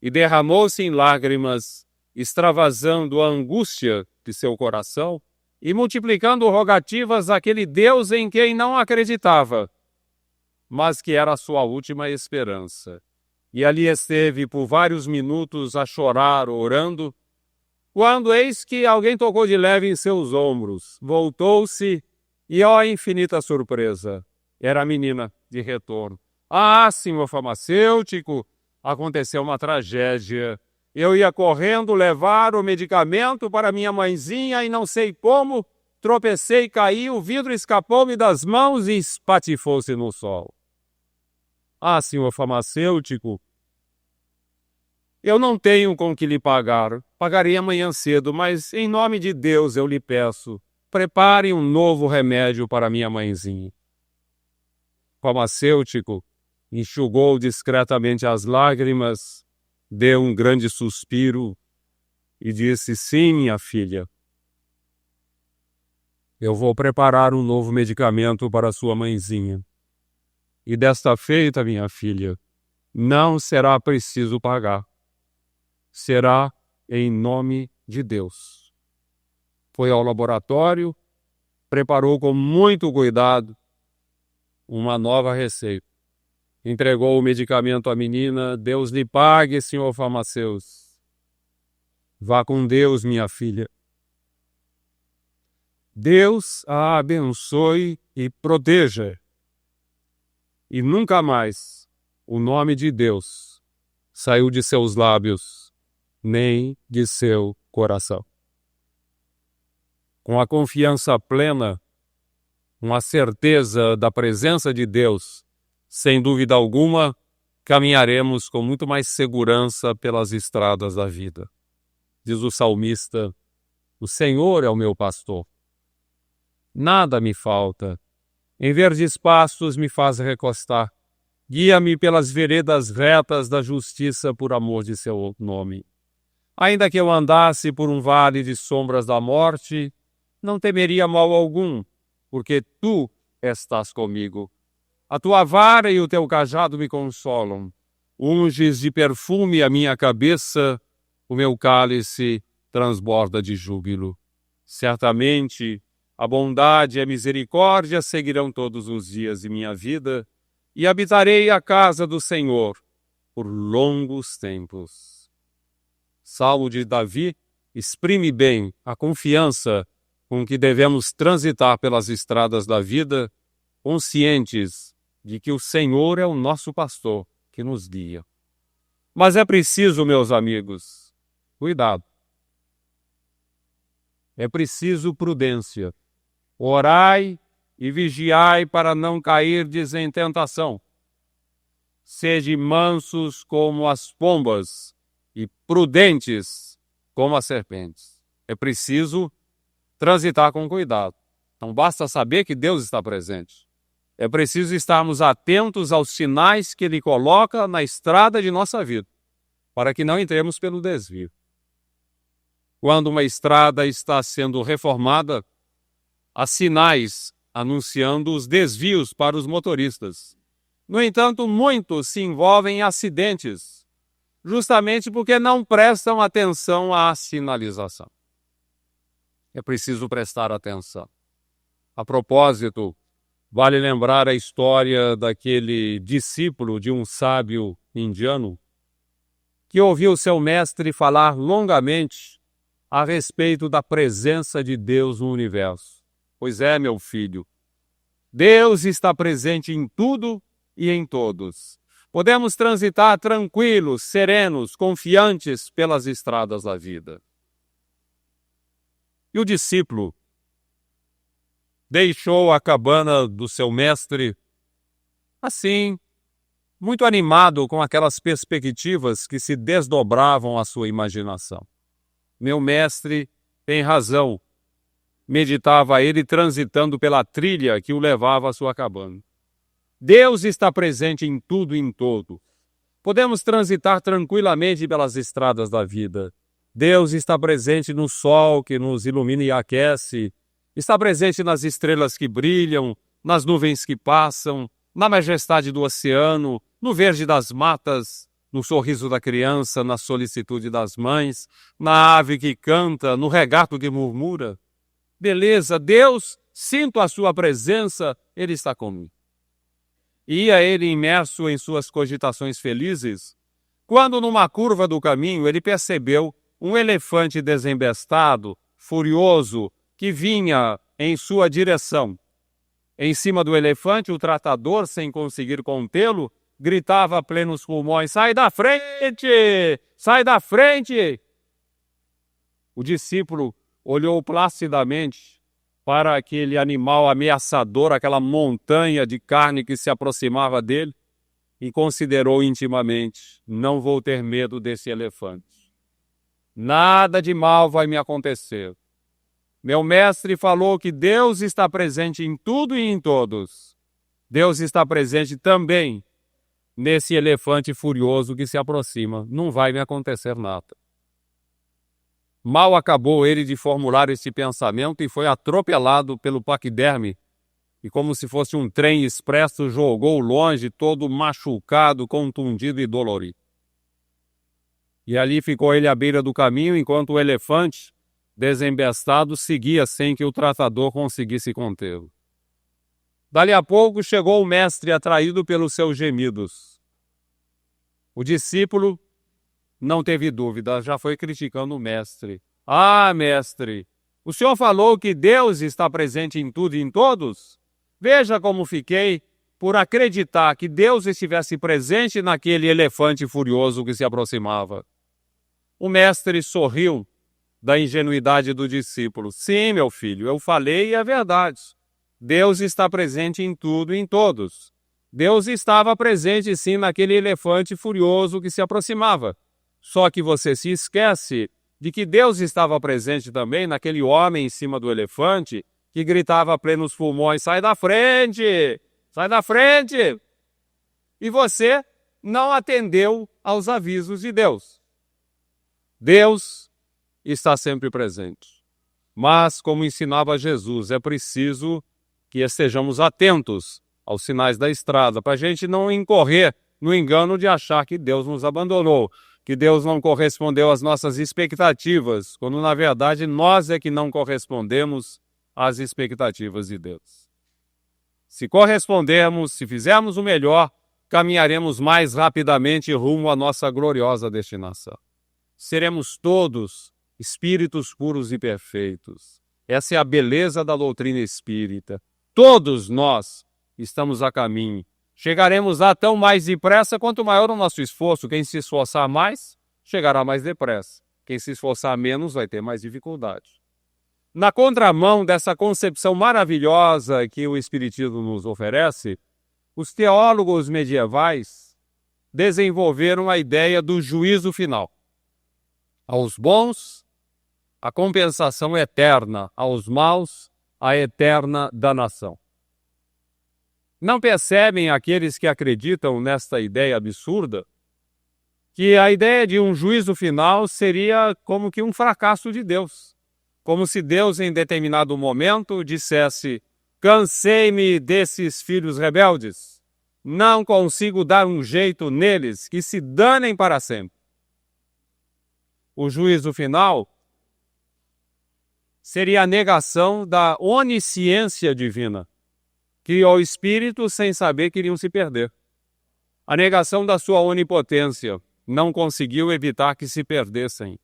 E derramou-se em lágrimas, extravasando a angústia de seu coração e multiplicando rogativas àquele Deus em quem não acreditava, mas que era a sua última esperança. E ali esteve por vários minutos a chorar, orando, quando eis que alguém tocou de leve em seus ombros. Voltou-se e, ó infinita surpresa, era a menina de retorno. Senhor farmacêutico, aconteceu uma tragédia. Eu ia correndo levar o medicamento para minha mãezinha e não sei como, tropecei, caí, o vidro escapou-me das mãos e espatifou-se no sol. Senhor farmacêutico, eu não tenho com que lhe pagar. Pagarei amanhã cedo, mas em nome de Deus eu lhe peço, prepare um novo remédio para minha mãezinha. O farmacêutico enxugou discretamente as lágrimas, deu um grande suspiro e disse: sim, minha filha, eu vou preparar um novo medicamento para sua mãezinha. E desta feita, minha filha, não será preciso pagar. Será em nome de Deus. Foi ao laboratório, preparou com muito cuidado uma nova receita. Entregou o medicamento à menina. Deus lhe pague, senhor farmacêutico. Vá com Deus, minha filha. Deus a abençoe e proteja. E nunca mais o nome de Deus saiu de seus lábios, nem de seu coração. Com a confiança plena, com a certeza da presença de Deus, sem dúvida alguma, caminharemos com muito mais segurança pelas estradas da vida. Diz o salmista: o Senhor é o meu pastor. Nada me falta. Em verdes pastos me faz recostar. Guia-me pelas veredas retas da justiça por amor de seu nome. Ainda que eu andasse por um vale de sombras da morte, não temeria mal algum, porque tu estás comigo. A tua vara e o teu cajado me consolam. Unges de perfume a minha cabeça, o meu cálice transborda de júbilo. Certamente, a bondade e a misericórdia seguirão todos os dias de minha vida, e habitarei a casa do Senhor por longos tempos. Salmo de Davi exprime bem a confiança com que devemos transitar pelas estradas da vida, conscientes de que o Senhor é o nosso pastor que nos guia. Mas é preciso, meus amigos, cuidado. É preciso prudência. Orai e vigiai para não cairdes em tentação. Sede mansos como as pombas e prudentes como as serpentes. É preciso transitar com cuidado. Não basta saber que Deus está presente. É preciso estarmos atentos aos sinais que Ele coloca na estrada de nossa vida, para que não entremos pelo desvio. Quando uma estrada está sendo reformada, há sinais anunciando os desvios para os motoristas. No entanto, muitos se envolvem em acidentes, justamente porque não prestam atenção à sinalização. É preciso prestar atenção. A propósito, vale lembrar a história daquele discípulo de um sábio indiano que ouviu seu mestre falar longamente a respeito da presença de Deus no universo. Pois é, meu filho, Deus está presente em tudo e em todos. Podemos transitar tranquilos, serenos, confiantes pelas estradas da vida. E o discípulo deixou a cabana do seu mestre, assim, muito animado com aquelas perspectivas que se desdobravam à sua imaginação. Meu mestre tem razão, meditava ele transitando pela trilha que o levava à sua cabana. Deus está presente em tudo e em todo. Podemos transitar tranquilamente pelas estradas da vida. Deus está presente no sol que nos ilumina e aquece, está presente nas estrelas que brilham, nas nuvens que passam, na majestade do oceano, no verde das matas, no sorriso da criança, na solicitude das mães, na ave que canta, no regato que murmura. Beleza, Deus, sinto a sua presença, Ele está comigo. Ia ele imerso em suas cogitações felizes, quando numa curva do caminho ele percebeu um elefante desembestado, furioso, que vinha em sua direção. Em cima do elefante, o tratador, sem conseguir contê-lo, gritava a plenos pulmões: "Sai da frente! Sai da frente!" O discípulo olhou placidamente para aquele animal ameaçador, aquela montanha de carne que se aproximava dele, e considerou intimamente: não vou ter medo desse elefante. Nada de mal vai me acontecer. Meu mestre falou que Deus está presente em tudo e em todos. Deus está presente também nesse elefante furioso que se aproxima. Não vai me acontecer nada. Mal acabou ele de formular esse pensamento e foi atropelado pelo paquiderme, e como se fosse um trem expresso, jogou longe, todo machucado, contundido e dolorido. E ali ficou ele à beira do caminho, enquanto o elefante, desembestado, seguia sem que o tratador conseguisse contê-lo. Dali a pouco chegou o mestre, atraído pelos seus gemidos. O discípulo não teve dúvida, já foi criticando o mestre. "Ah, mestre, o senhor falou que Deus está presente em tudo e em todos? Veja como fiquei por acreditar que Deus estivesse presente naquele elefante furioso que se aproximava." O mestre sorriu da ingenuidade do discípulo. "Sim, meu filho, eu falei e é verdade. Deus está presente em tudo e em todos. Deus estava presente sim naquele elefante furioso que se aproximava. Só que você se esquece de que Deus estava presente também naquele homem em cima do elefante que gritava a plenos pulmões: sai da frente! Sai da frente! E você não atendeu aos avisos de Deus. Deus está sempre presente. Mas, como ensinava Jesus, é preciso que estejamos atentos aos sinais da estrada, para a gente não incorrer no engano de achar que Deus nos abandonou, que Deus não correspondeu às nossas expectativas, quando na verdade nós é que não correspondemos às expectativas de Deus. Se correspondermos, se fizermos o melhor, caminharemos mais rapidamente rumo à nossa gloriosa destinação. Seremos todos espíritos puros e perfeitos. Essa é a beleza da doutrina espírita. Todos nós estamos a caminho. Chegaremos lá tão mais depressa quanto maior o nosso esforço. Quem se esforçar mais, chegará mais depressa. Quem se esforçar menos vai ter mais dificuldade. Na contramão dessa concepção maravilhosa que o Espiritismo nos oferece, os teólogos medievais desenvolveram a ideia do juízo final. Aos bons, a compensação eterna; aos maus, a eterna danação. Não percebem aqueles que acreditam nesta ideia absurda que a ideia de um juízo final seria como que um fracasso de Deus. Como se Deus, em determinado momento, dissesse: cansei-me desses filhos rebeldes, não consigo dar um jeito neles, que se danem para sempre. O juízo final seria a negação da onisciência divina. Criou o espírito sem saber que iriam se perder. A negação da sua onipotência, não conseguiu evitar que se perdessem.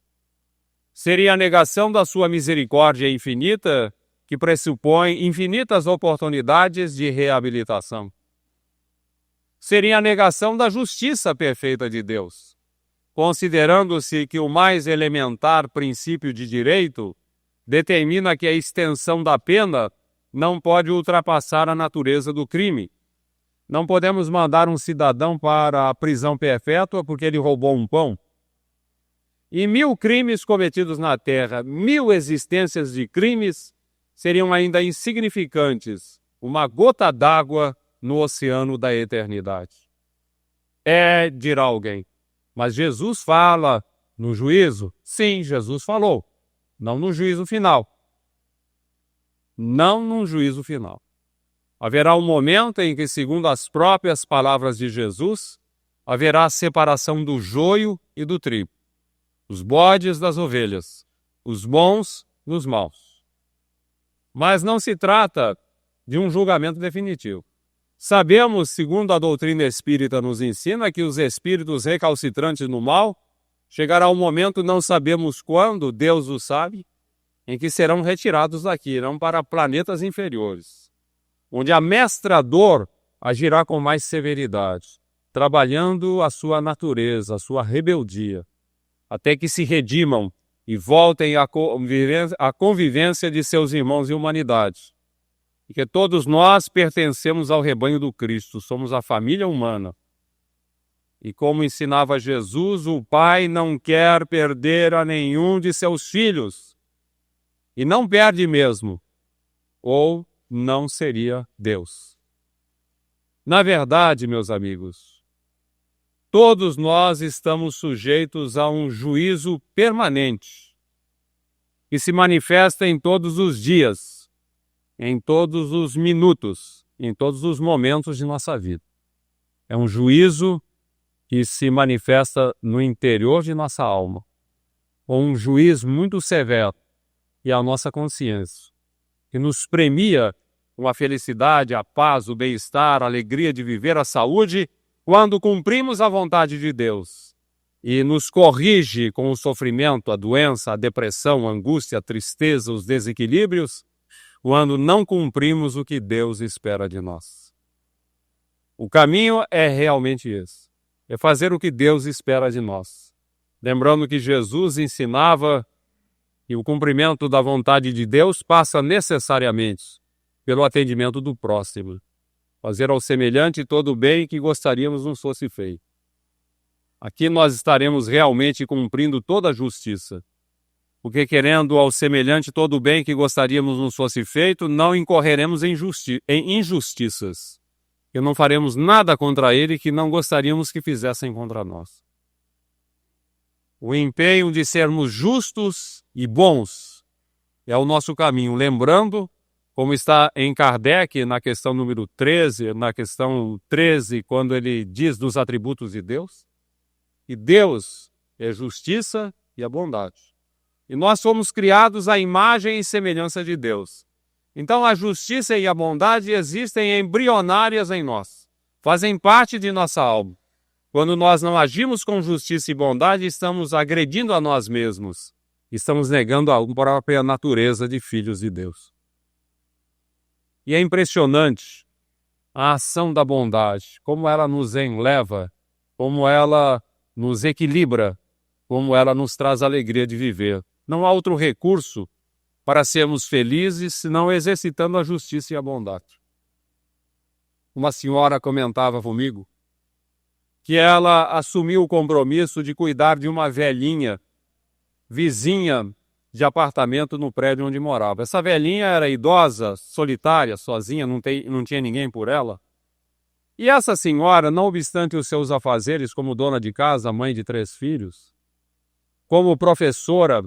Seria a negação da sua misericórdia infinita, que pressupõe infinitas oportunidades de reabilitação. Seria a negação da justiça perfeita de Deus, considerando-se que o mais elementar princípio de direito determina que a extensão da pena não pode ultrapassar a natureza do crime. Não podemos mandar um cidadão para a prisão perpétua porque ele roubou um pão. E 1000 crimes cometidos na terra, 1000 existências de crimes, seriam ainda insignificantes, uma gota d'água no oceano da eternidade. Dirá alguém, mas Jesus fala no juízo? Sim, Jesus falou, não no juízo final. Não num juízo final. Haverá um momento em que, segundo as próprias palavras de Jesus, haverá a separação do joio e do trigo, os bodes das ovelhas, os bons dos maus. Mas não se trata de um julgamento definitivo. Sabemos, segundo a doutrina espírita nos ensina, que os espíritos recalcitrantes no mal chegará um momento, não sabemos quando, Deus o sabe, em que serão retirados daqui, irão para planetas inferiores, onde a mestra dor agirá com mais severidade, trabalhando a sua natureza, a sua rebeldia, até que se redimam e voltem à convivência de seus irmãos em humanidade. E que todos nós pertencemos ao rebanho do Cristo, somos a família humana. E como ensinava Jesus, o Pai não quer perder a nenhum de seus filhos, e não perde mesmo, ou não seria Deus. Na verdade, meus amigos, todos nós estamos sujeitos a um juízo permanente, que se manifesta em todos os dias, em todos os minutos, em todos os momentos de nossa vida. É um juízo que se manifesta no interior de nossa alma, ou um juízo muito severo, e a nossa consciência, que nos premia com a felicidade, a paz, o bem-estar, a alegria de viver, a saúde, quando cumprimos a vontade de Deus, e nos corrige com o sofrimento, a doença, a depressão, a angústia, a tristeza, os desequilíbrios, quando não cumprimos o que Deus espera de nós. O caminho é realmente esse, é fazer o que Deus espera de nós. Lembrando que Jesus ensinava que o cumprimento da vontade de Deus passa necessariamente pelo atendimento do próximo. Fazer ao semelhante todo o bem que gostaríamos não fosse feito. Aqui nós estaremos realmente cumprindo toda a justiça. Porque querendo ao semelhante todo o bem que gostaríamos não fosse feito, não incorreremos em injustiças. E não faremos nada contra ele que não gostaríamos que fizessem contra nós. O empenho de sermos justos e bons é o nosso caminho. Lembrando, como está em Kardec, na questão número 13, na questão 13, quando ele diz dos atributos de Deus, que Deus é justiça e a bondade. E nós fomos criados à imagem e semelhança de Deus. Então a justiça e a bondade existem embrionárias em nós, fazem parte de nossa alma. Quando nós não agimos com justiça e bondade, estamos agredindo a nós mesmos. estamos negando a própria natureza de filhos de Deus. E é impressionante a ação da bondade, como ela nos enleva, como ela nos equilibra, como ela nos traz alegria de viver. Não há outro recurso para sermos felizes senão exercitando a justiça e a bondade. Uma senhora comentava comigo que ela assumiu o compromisso de cuidar de uma velhinha, vizinha de apartamento no prédio onde morava. Essa velhinha era idosa, solitária, sozinha, não tinha ninguém por ela. E essa senhora, não obstante os seus afazeres como dona de casa, mãe de 3 filhos, como professora,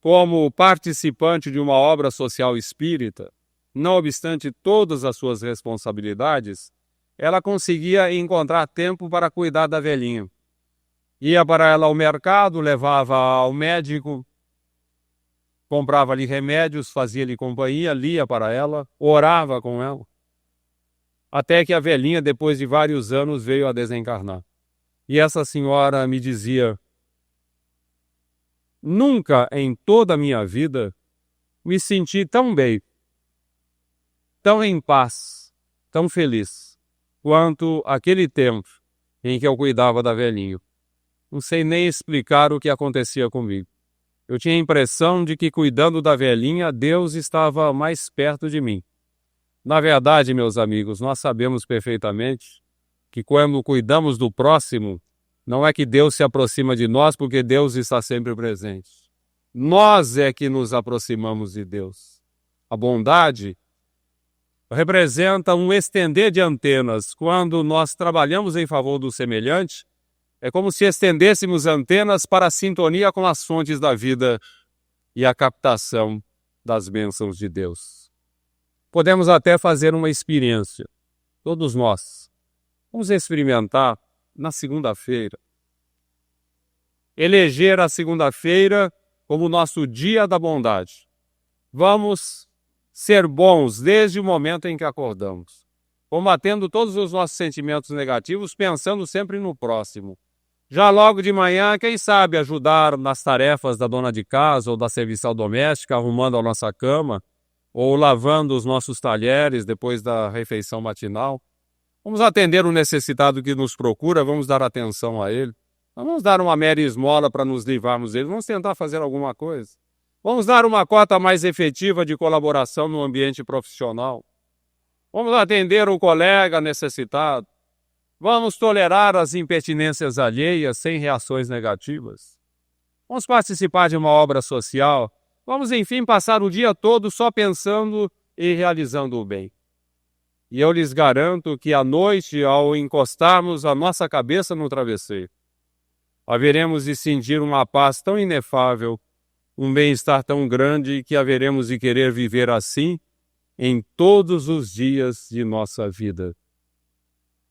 como participante de uma obra social espírita, não obstante todas as suas responsabilidades, ela conseguia encontrar tempo para cuidar da velhinha. Ia para ela ao mercado, levava ao médico, comprava-lhe remédios, fazia-lhe companhia, lia para ela, orava com ela. Até que a velhinha, depois de vários anos, veio a desencarnar. E essa senhora me dizia: nunca em toda a minha vida me senti tão bem, tão em paz, tão feliz, quanto aquele tempo em que eu cuidava da velhinha. Não sei nem explicar o que acontecia comigo. Eu tinha a impressão de que, cuidando da velhinha, Deus estava mais perto de mim. Na verdade, meus amigos, nós sabemos perfeitamente que quando cuidamos do próximo, não é que Deus se aproxima de nós, porque Deus está sempre presente. Nós é que nos aproximamos de Deus. A bondade representa um estender de antenas. Quando nós trabalhamos em favor do semelhante, é como se estendêssemos antenas para a sintonia com as fontes da vida e a captação das bênçãos de Deus. Podemos até fazer uma experiência, todos nós. Vamos experimentar na segunda-feira. Eleger a segunda-feira como nosso dia da bondade. Vamos ser bons desde o momento em que acordamos, combatendo todos os nossos sentimentos negativos, pensando sempre no próximo. Já logo de manhã, quem sabe ajudar nas tarefas da dona de casa ou da serviçal doméstica, arrumando a nossa cama, ou lavando os nossos talheres depois da refeição matinal. Vamos atender o necessitado que nos procura, vamos dar atenção a ele. Não vamos dar uma mera esmola para nos livrarmos dele, vamos tentar fazer alguma coisa. Vamos dar uma cota mais efetiva de colaboração no ambiente profissional. Vamos atender o colega necessitado. Vamos tolerar as impertinências alheias sem reações negativas. Vamos participar de uma obra social. Vamos, enfim, passar o dia todo só pensando e realizando o bem. E eu lhes garanto que à noite, ao encostarmos a nossa cabeça no travesseiro, haveremos de sentir uma paz tão inefável, um bem-estar tão grande, que haveremos de querer viver assim em todos os dias de nossa vida.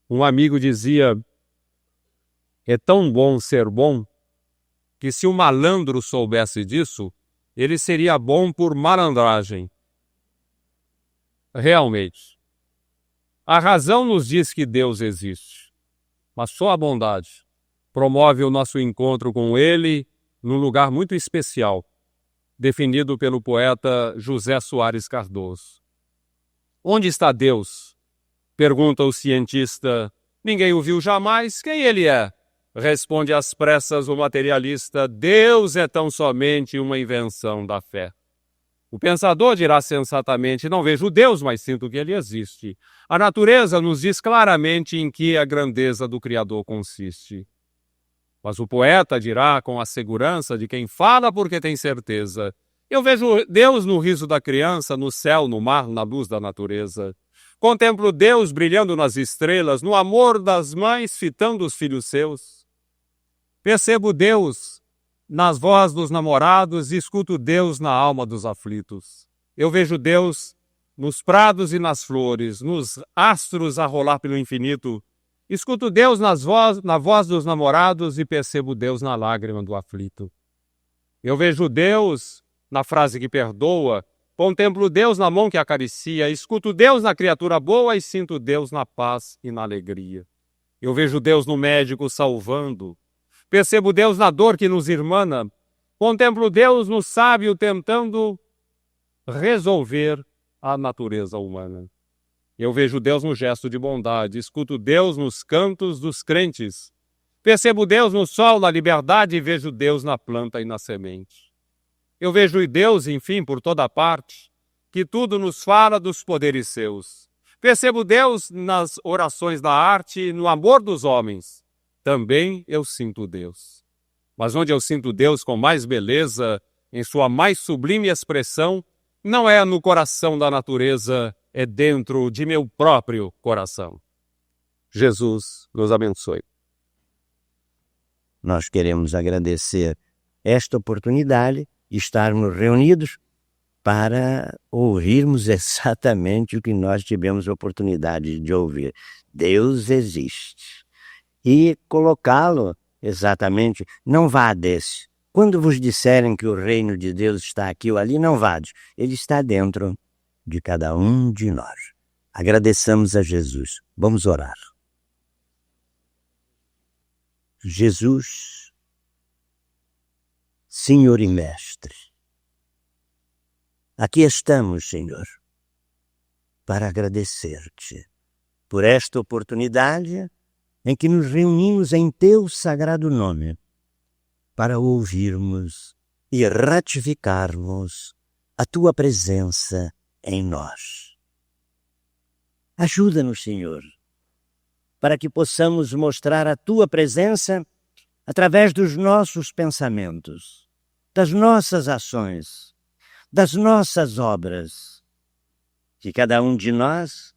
Um amigo dizia: é tão bom ser bom, que se o malandro soubesse disso, ele seria bom por malandragem. Realmente, a razão nos diz que Deus existe, mas só a bondade promove o nosso encontro com Ele num lugar muito especial, definido pelo poeta José Soares Cardoso. Onde está Deus? Pergunta o cientista. Ninguém o viu jamais. Quem ele é? Responde às pressas o materialista: Deus é tão somente uma invenção da fé. O pensador dirá sensatamente: não vejo Deus, mas sinto que ele existe. A natureza nos diz claramente em que a grandeza do Criador consiste. Mas o poeta dirá com a segurança de quem fala porque tem certeza: eu vejo Deus no riso da criança, no céu, no mar, na luz da natureza. Contemplo Deus brilhando nas estrelas, no amor das mães fitando os filhos seus. Percebo Deus nas vozes dos namorados e escuto Deus na alma dos aflitos. Eu vejo Deus nos prados e nas flores, nos astros a rolar pelo infinito. Escuto Deus na voz dos namorados e percebo Deus na lágrima do aflito. Eu vejo Deus na frase que perdoa, contemplo Deus na mão que acaricia, escuto Deus na criatura boa e sinto Deus na paz e na alegria. Eu vejo Deus no médico salvando, percebo Deus na dor que nos irmana, Contemplo Deus no sábio tentando resolver a natureza humana. Eu vejo Deus no gesto de bondade, escuto Deus nos cantos dos crentes. Percebo Deus no sol, na liberdade, e vejo Deus na planta e na semente. Eu vejo Deus, enfim, por toda parte, que tudo nos fala dos poderes seus. Percebo Deus nas orações da arte e no amor dos homens. Também eu sinto Deus. Mas onde eu sinto Deus com mais beleza, em sua mais sublime expressão, não é no coração da natureza, é dentro de meu próprio coração. Jesus nos abençoe. Nós queremos agradecer esta oportunidade de estarmos reunidos para ouvirmos exatamente o que nós tivemos a oportunidade de ouvir. Deus existe. E colocá-lo exatamente, não vades. Quando vos disserem que o reino de Deus está aqui ou ali, não vades. Ele está dentro de cada um de nós. Agradeçamos a Jesus. Vamos orar. Jesus, Senhor e Mestre, aqui estamos, Senhor, para agradecer-te por esta oportunidade em que nos reunimos em teu sagrado nome para ouvirmos e ratificarmos a tua presença em nós. Ajuda-nos, Senhor, para que possamos mostrar a tua presença através dos nossos pensamentos, das nossas ações, das nossas obras. Que cada um de nós,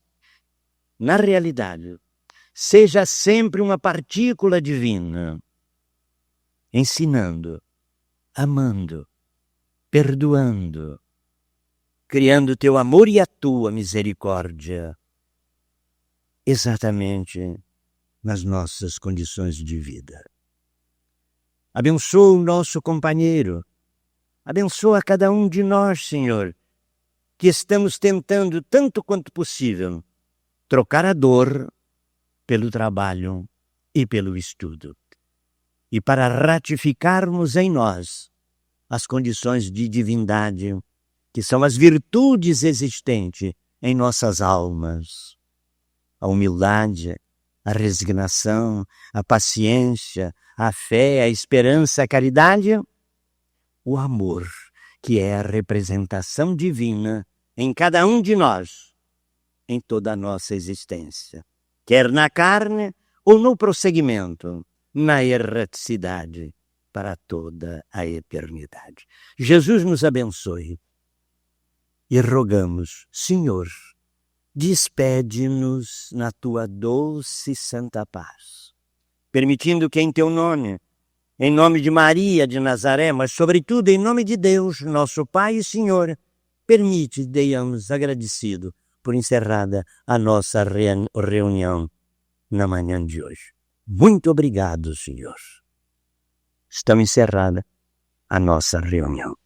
na realidade, seja sempre uma partícula divina, ensinando, amando, perdoando, criando teu amor e a tua misericórdia, exatamente nas nossas condições de vida. Abençoa o nosso companheiro, abençoa cada um de nós, Senhor, que estamos tentando, tanto quanto possível, trocar a dor pelo trabalho e pelo estudo. E para ratificarmos em nós as condições de divindade, que são as virtudes existentes em nossas almas. A humildade, a resignação, a paciência, a fé, a esperança, a caridade, o amor, que é a representação divina em cada um de nós, em toda a nossa existência, quer na carne ou no prosseguimento, na erraticidade, para toda a eternidade. Jesus nos abençoe e rogamos, Senhor, despede-nos na tua doce e santa paz, permitindo que em teu nome, em nome de Maria de Nazaré, mas sobretudo em nome de Deus, nosso Pai e Senhor, permite, deiamos agradecido por encerrada a nossa reunião na manhã de hoje. Muito obrigado, Senhor. Está encerrada a nossa reunião.